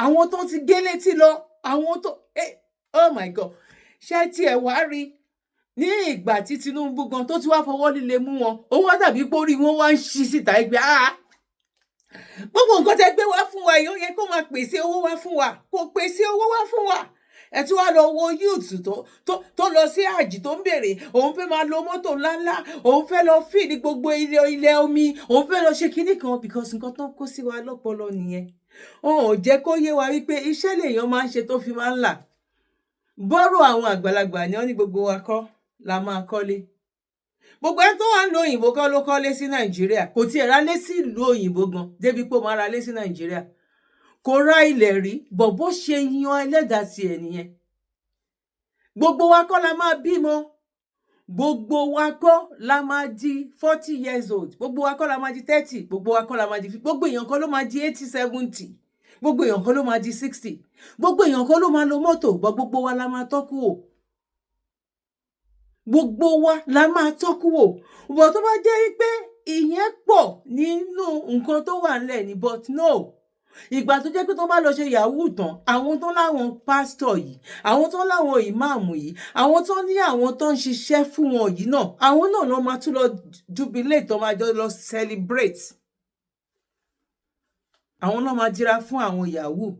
S4: àwọn tó ti gé létí lọ àwọn tó oh my God ṣé tí ẹ wá rí ní ìgbà tí Tinubu gan tó ti wá fọwọ́ líle mú wọn ó wá dàbí pé orí wọn wá ń ṣí síta ẹgbẹ́ gbogbo nǹkan tẹ́ gbé wá fún wa yìí ó yẹ kó máa pèsè owó wá fún wa kó pèsè owó wá fún wa ẹ tún wá lọ wo youth tó lọ sí àjì tó ń bèrè òun fẹ́ máa lo mọ́tò ńláńlá òun fẹ́ lọ fìdí gbogbo ilẹ̀ omi òun fẹ́ lọ ṣe kinní kan because nǹkan tó ń kó sí wa lọ́pọlọ nìyẹn wọn ò jẹ́ kó yé wa wípé iṣẹ́ lèèyàn máa ń ṣe tó fi máa ń là bọ́rọ̀ àwọn àgbàlagbà ni wọ́n ní gbogbo wa kọ́ la máa kọ́lé gbogbo ẹni tó wà ń lo òyìnbó kọ́ ló kọ́lé sí Nàìjíríà kò tiẹ̀ rálé sí ìlú òyìnbó gan débi pé ó máa rálé sí Nàìjíríà kò ra ilẹ̀ rí bọ̀ bó ṣe yan ẹlẹ́dàá tiẹ̀ nìyẹn gbogbo wa kọ́ la máa bímọ gbogbo wa kọ́ la máa di 40 years old gbogbo wa kọ́ la máa di 30 gbogbo wa kọ́ la máa di 50 gbogbo èèyàn kọ́ ló máa di 80 70 gbogbo èèyàn kọ́ ló máa di 60 gbogbo èèyàn kọ́ ló máa lo mọ́tò bọ̀ gbogbo wa la máa tọ́kù wò gbogbo wa la máa tọ́kù wò bọ̀ tó bá jẹ́ pé ìyẹn pọ̀ nínú nǹkan tó wà nílẹ̀ ní but no ìgbà tó jẹ́ pé tó bá lọ ṣe yahoo tán àwọn tó láwọn pásítọ̀ yìí àwọn tó láwọn ìmáàmù yìí àwọn tó ní àwọn tó ń ṣiṣẹ́ fún wọn yìí náà àwọn náà lọ máa tún lọ jubilate tó máa jọ lọ celebrate àwọn náà máa dira fún àwọn yahoo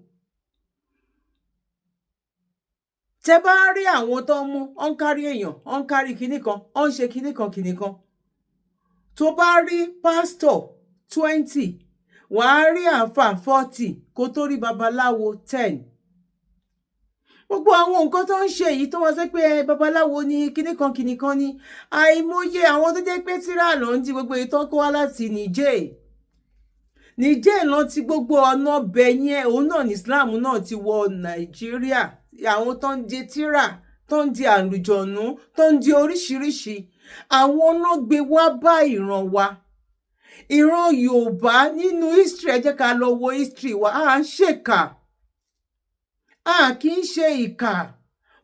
S4: tẹ bá rí àwọn tó ń mú ọ́n kárí èèyàn ọ́n kárí kinní kan ọ́n ṣe kinní kan tó bá rí pásítọ̀ 20 wàá rí àáfà 40 kó tó rí babaláwo 10 gbogbo àwọn nǹkan tó ń ṣe yìí tó wọ́n sẹ́ pé babaláwo ni kinní kan ni àìmọye àwọn tó jẹ́ pé tíra ló ń di gbogbo ìtàn kó wá láti Niger lọ ti gbogbo ọ̀nà bẹ̀ yẹn òun náà ní Islam náà ti wọ Nàìjíríà àwọn tó ń di tíra tó ń di àlùjọ̀nú tó ń di oríṣiríṣi àwọn náà gbé wá bá ìran wa ìran Yorùbá nínú history ẹ jẹ́ ká lọ wo history wa à ń ṣèkà kì í ṣe ìkà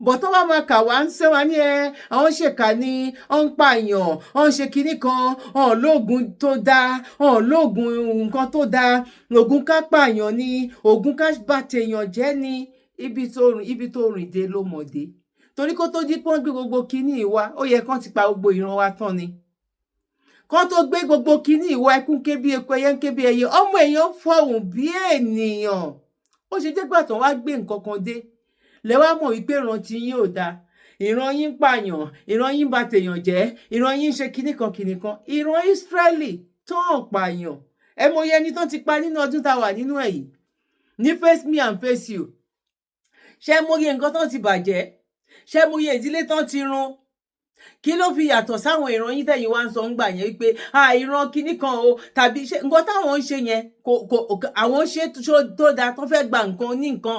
S4: bọ̀ tó bá máa kà wá ń sẹ́wà ní àwọn ṣèkà ní ọ́n ń pààyàn ọ́n ń ṣe kinní kan ọ́n lóògùn tó dáa ọ́n lóògùn nǹkan tó dáa ògùn ká pààyàn ní ògùn ká bá tèèyàn jẹ́ ní ibi tó rìn dé ló mọ̀ dé torí kó tó di pọ́n gbé gbogbo kinní ìwà ó yẹ kán ti pa gbogbo ìran wa tán ni kán tó gbé gbogbo kinní ìwà ẹkún ké bí eku ẹyẹ ń ké bí ẹyẹ ọmọ èèyàn fọhùn bí ènìyàn ó ṣe jẹ́ gbà tán wá gbé nǹkan kan dé lẹ́wà mọ̀ wípé ìran tí yín ò dáa ìran yín pààyàn ìran yín bà tèèyàn jẹ́ ìran yín ṣe kinní kan ìran Ísírẹ́lì tó hàn pààyàn ẹ mọ iye ẹni tó ti pa nínú ọdún tá a wà nínú ẹ̀ yìí ní face me and face you ṣé mọ iye nǹkan tó ti bàjẹ́ ṣé mọ iye ìdílé tó ti run kí ló fi yàtọ̀ sáwọn ìran yín tẹ̀yìn wá ń sọ ń gbà yẹn wípé ìran kinní kan o tàbí nǹkan táwọn ń ṣe yẹn àwọn ṣe tó dáa tó fẹ́ gba nǹkan ní nǹkan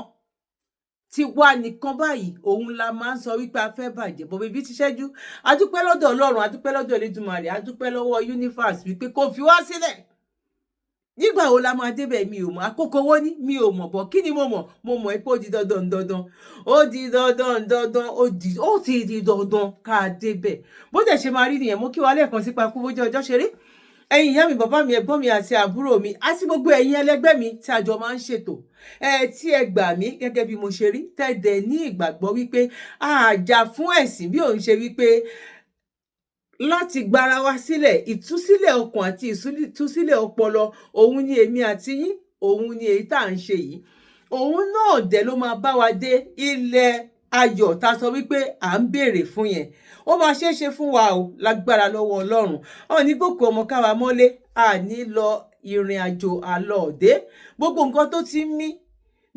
S4: tí wà nìkan báyìí òun la máa ń sọ wípé a fẹ́ bàjẹ́ bọ̀ bíbí ti ṣẹ́jú adúpẹ́ lọ́dọ̀ Ọlọ́run adúpẹ́ lọ́dọ̀ Elédùmarè adúpẹ́ lọ́wọ́ universe wípé kò fi wá sílẹ̀ nígbà wo la máa débẹ̀ mi ò mọ̀ àkókò owó ní mi ò mọ̀ bọ̀ kí ni mo mọ̀ pé ó di dandan ó di dandan ó ti di dandan ká débẹ̀ bó dẹ̀ ṣe máa rí nìyẹn mo kí wa lẹ́ẹ̀kan sípa kú bójú ọjọ́ ṣeré ẹ̀yin ìyá mi bàbá mi ẹ̀gbọ́n mi àti àbúrò mi àti gbogbo ẹ̀yin ẹlẹgbẹ́ mi tí àjọ máa ń ṣètò tí ẹ gbà mí gẹ́gẹ́ bí mo ṣe rí tẹ̀dẹ̀ ní ìgbàgbọ́ wípé àjà fún ẹ̀sìn bí òun ṣe wípé láti gbára wa sílẹ̀ ìtúsílẹ̀ ọkàn àti ìtúsílẹ̀ ọpọlọ òun ni èmi àti yín òun ni èyí tá à ń ṣe yìí òun náà dẹ̀ ló máa bá wa dé ilẹ̀ ayọ̀ tá a sọ wípé à ń béèrè fún yẹn ó máa ṣeé ṣe fún wa o lágbára lọ́wọ́ Ọlọ́run ní gbòkó ọmọ káwa mọ́lé àní lọ ìrìn àjò àlọ́ọ̀dé gbogbo nǹkan tó ti mí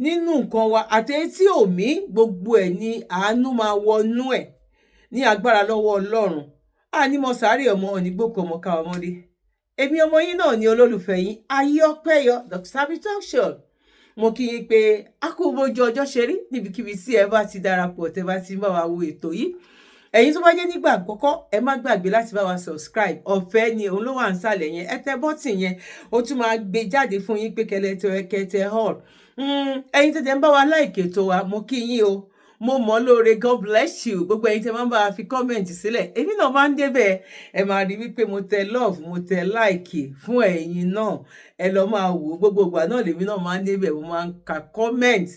S4: nínú nǹkan wa àtẹ̀yí tí ò mí gbogbo ẹ̀ ní àánú máa wọnú ẹ̀ ní agbára lọ́wọ́ Ọlọ́run ní mo sáré ọmọ onígbòkó ọmọ káwa mọ́lé èmi ọmọ yín náà ní olólùfẹ́ yín Ayọ̀pẹ́yọ Dr. Zabby Talk Show mo kí yín pé a kú bójú ọjọ́ ṣe rí níbikíbi tí ẹ bá ti darapọ̀ tẹ bá ti ń bá wa wo ètò yìí ẹ̀yin tó bá jẹ́ nígbà àkọ́kọ́ ẹ má gbàgbé láti bá wa subscribe ọ̀fẹ́ ni òun ló wà nísàlẹ̀ yẹn ẹ tẹ bọ́tì yẹn ó tún máa gbé jáde fún yín pé kẹlẹ́tẹ̀ all ẹ̀yin tẹ̀tẹ̀ ń bá wa like ètò wa mo kí yín o mo mọ̀ lóore. God bless you. Gbogbo ẹ̀yin tẹ́ máa ń bá wa fi comment sílẹ̀, èmi náà máa ń débẹ̀, ẹ máa rí wípé mo tẹ love, mo tẹ like fún ẹ̀yin náà, ẹ lọ máa wò gbogbo ìgbà náà lèmi náà máa ń débẹ̀, mo máa ń ka comment.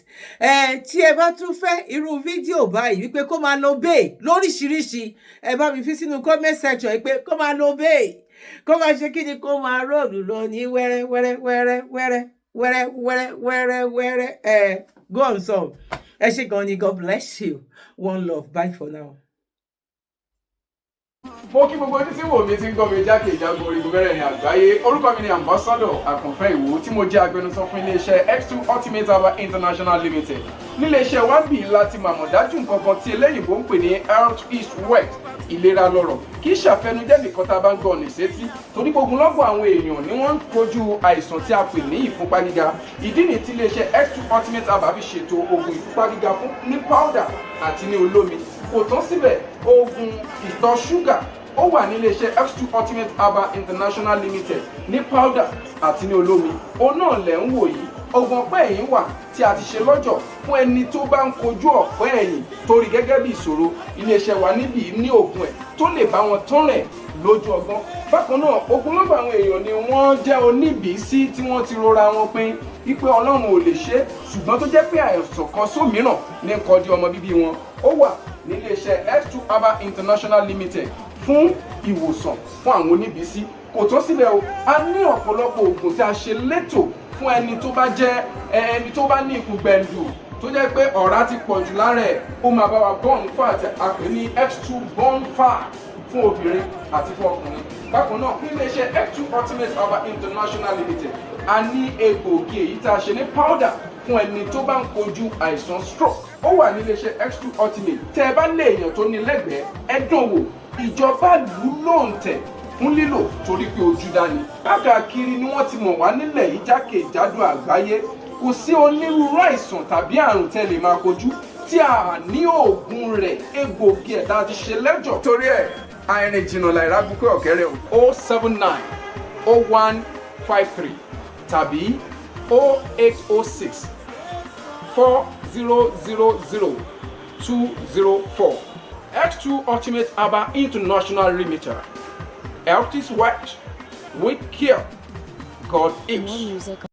S4: Tí ẹ bá tún fẹ́ irú fídíò báyìí wípé kó máa lo bay lóríṣiríṣi, ẹ bá mi fi sínú comment section wípé kó máa lo bay, kó máa ṣe kí ni, kó máa rọ́ọ̀lù lọ ní wẹ́rẹ́ wẹ́rẹ́ wẹ́rẹ́ wẹ́rẹ́ wẹ́rẹ́ wẹ́rẹ́ wẹ́rẹ́ wẹ́rẹ́. Go on song. Ẹ ṣé gan ni. God bless you. One love. Bye for now.
S12: Mo kí gbogbo ojú tí wò mí ti ń gbọ́ mi jákèjádò orígun mẹ́rẹ̀ẹ̀rin àgbáyé. Orúkọ mi ni Ambassador Àkànfẹ́ Ìwò tí mo jẹ́ agbẹnusọ fún iléeṣẹ́ X2 Ultimate Herbal International Limited. Níléeṣẹ́ wa ń bì láti màmọ̀ dájú nǹkan kan tí eléyìnbó ń pè ní health is wealth, ìlera lọ́rọ̀. Kì í ṣàfẹnujẹ́ nìkan tá a bá ń gbọ́ ní sétí, torí gbogbo lọ́gbọ̀ àwọn èèyàn ni wọ́n ń kojú àìsàn tí a pè ní ìfúnpá gíga. Ìdí nìyí tí iléeṣẹ́ X2 Ultimate Herbal fi ṣètò oògùn ìfúnpá gíga fún ní powder àti ní olómi. Kò tán síbẹ̀, oògùn ìtọ̀ ṣúgà ó wà ní iléeṣẹ́ X2 Ultimate Herbal International Limited ní powder àti ní olómi. Òun náà lẹ̀ ń wò yìí. Oògùn ọ̀pẹ́ ẹ̀yìn wà tí a ti ṣe lọ́jọ̀ fún ẹni tó bá ń kojú ọ̀pẹ́ ẹ̀yìn torí gẹ́gẹ́ bí ìṣòro. Iléeṣẹ́ wa níbí ní oògùn ẹ̀ tó lè bá wọn tán rẹ̀ lójú ọgbọ́n. Bákan náà, ogunlọ́gọ̀ àwọn èèyàn ni wọ́n jẹ́ oníbìísí tí wọ́n ti rora wọn pín wípé Ọlọ́run ò lè ṣe, ṣùgbọ́n tó jẹ́ pé àìsàn kan sómìíràn ní kọjú ọmọ bíbí wọn. Ó wà ní iléeṣẹ́ X2 Herbal International Limited fún ìwòsàn fún àwọn oníbìísí. Kò tó síbẹ̀ o, a ní ọ̀pọ̀lọpọ̀ oògùn tí a ṣe létò fún ẹni tó bá jẹ́ ẹni tó bá ní ikùn gbẹ̀ndù tó jẹ́ pé ọ̀rá ti pọ̀ jù lára ẹ̀, ó máa bá wa burn fat, a pè ní X2 burn fat fún obìnrin àti fún ọkùnrin. Bákan náà, ní iléeṣẹ́ X2 Ultimate Herbal International Limited, a ní egbòogi èyí tá a ṣe ní powder fún ẹni tó bá ń kojú àìsàn stroke. Ó wà ní iléeṣẹ́ X2 Ultimate. Tẹ́ ẹ bá lé èèyàn tó ní lẹ́gbẹ̀ẹ́, ẹ dán wò. Ìjọba lù lóǹtẹ̀ fún lílò torí pé ojú dání. Káàkiri ni wọ́n ti mọ̀ wá nílẹ̀ yìí jákèjádò àgbáyé. Kò sí onírúurú àìsàn tàbí àrùn tẹ́ lè máa kojú tí a ní oògùn rẹ̀, egbòogi ẹ̀ tá a ti ṣe lẹ́jọ̀. Torí ẹ̀, àìrìn jìnnà láìra búkẹ́ ọ̀kẹ́rẹ́ o 079 0153 tàbí 0806 4000 204. X2 Ultimate Herbal International Limited. Health is wealth with care. God is.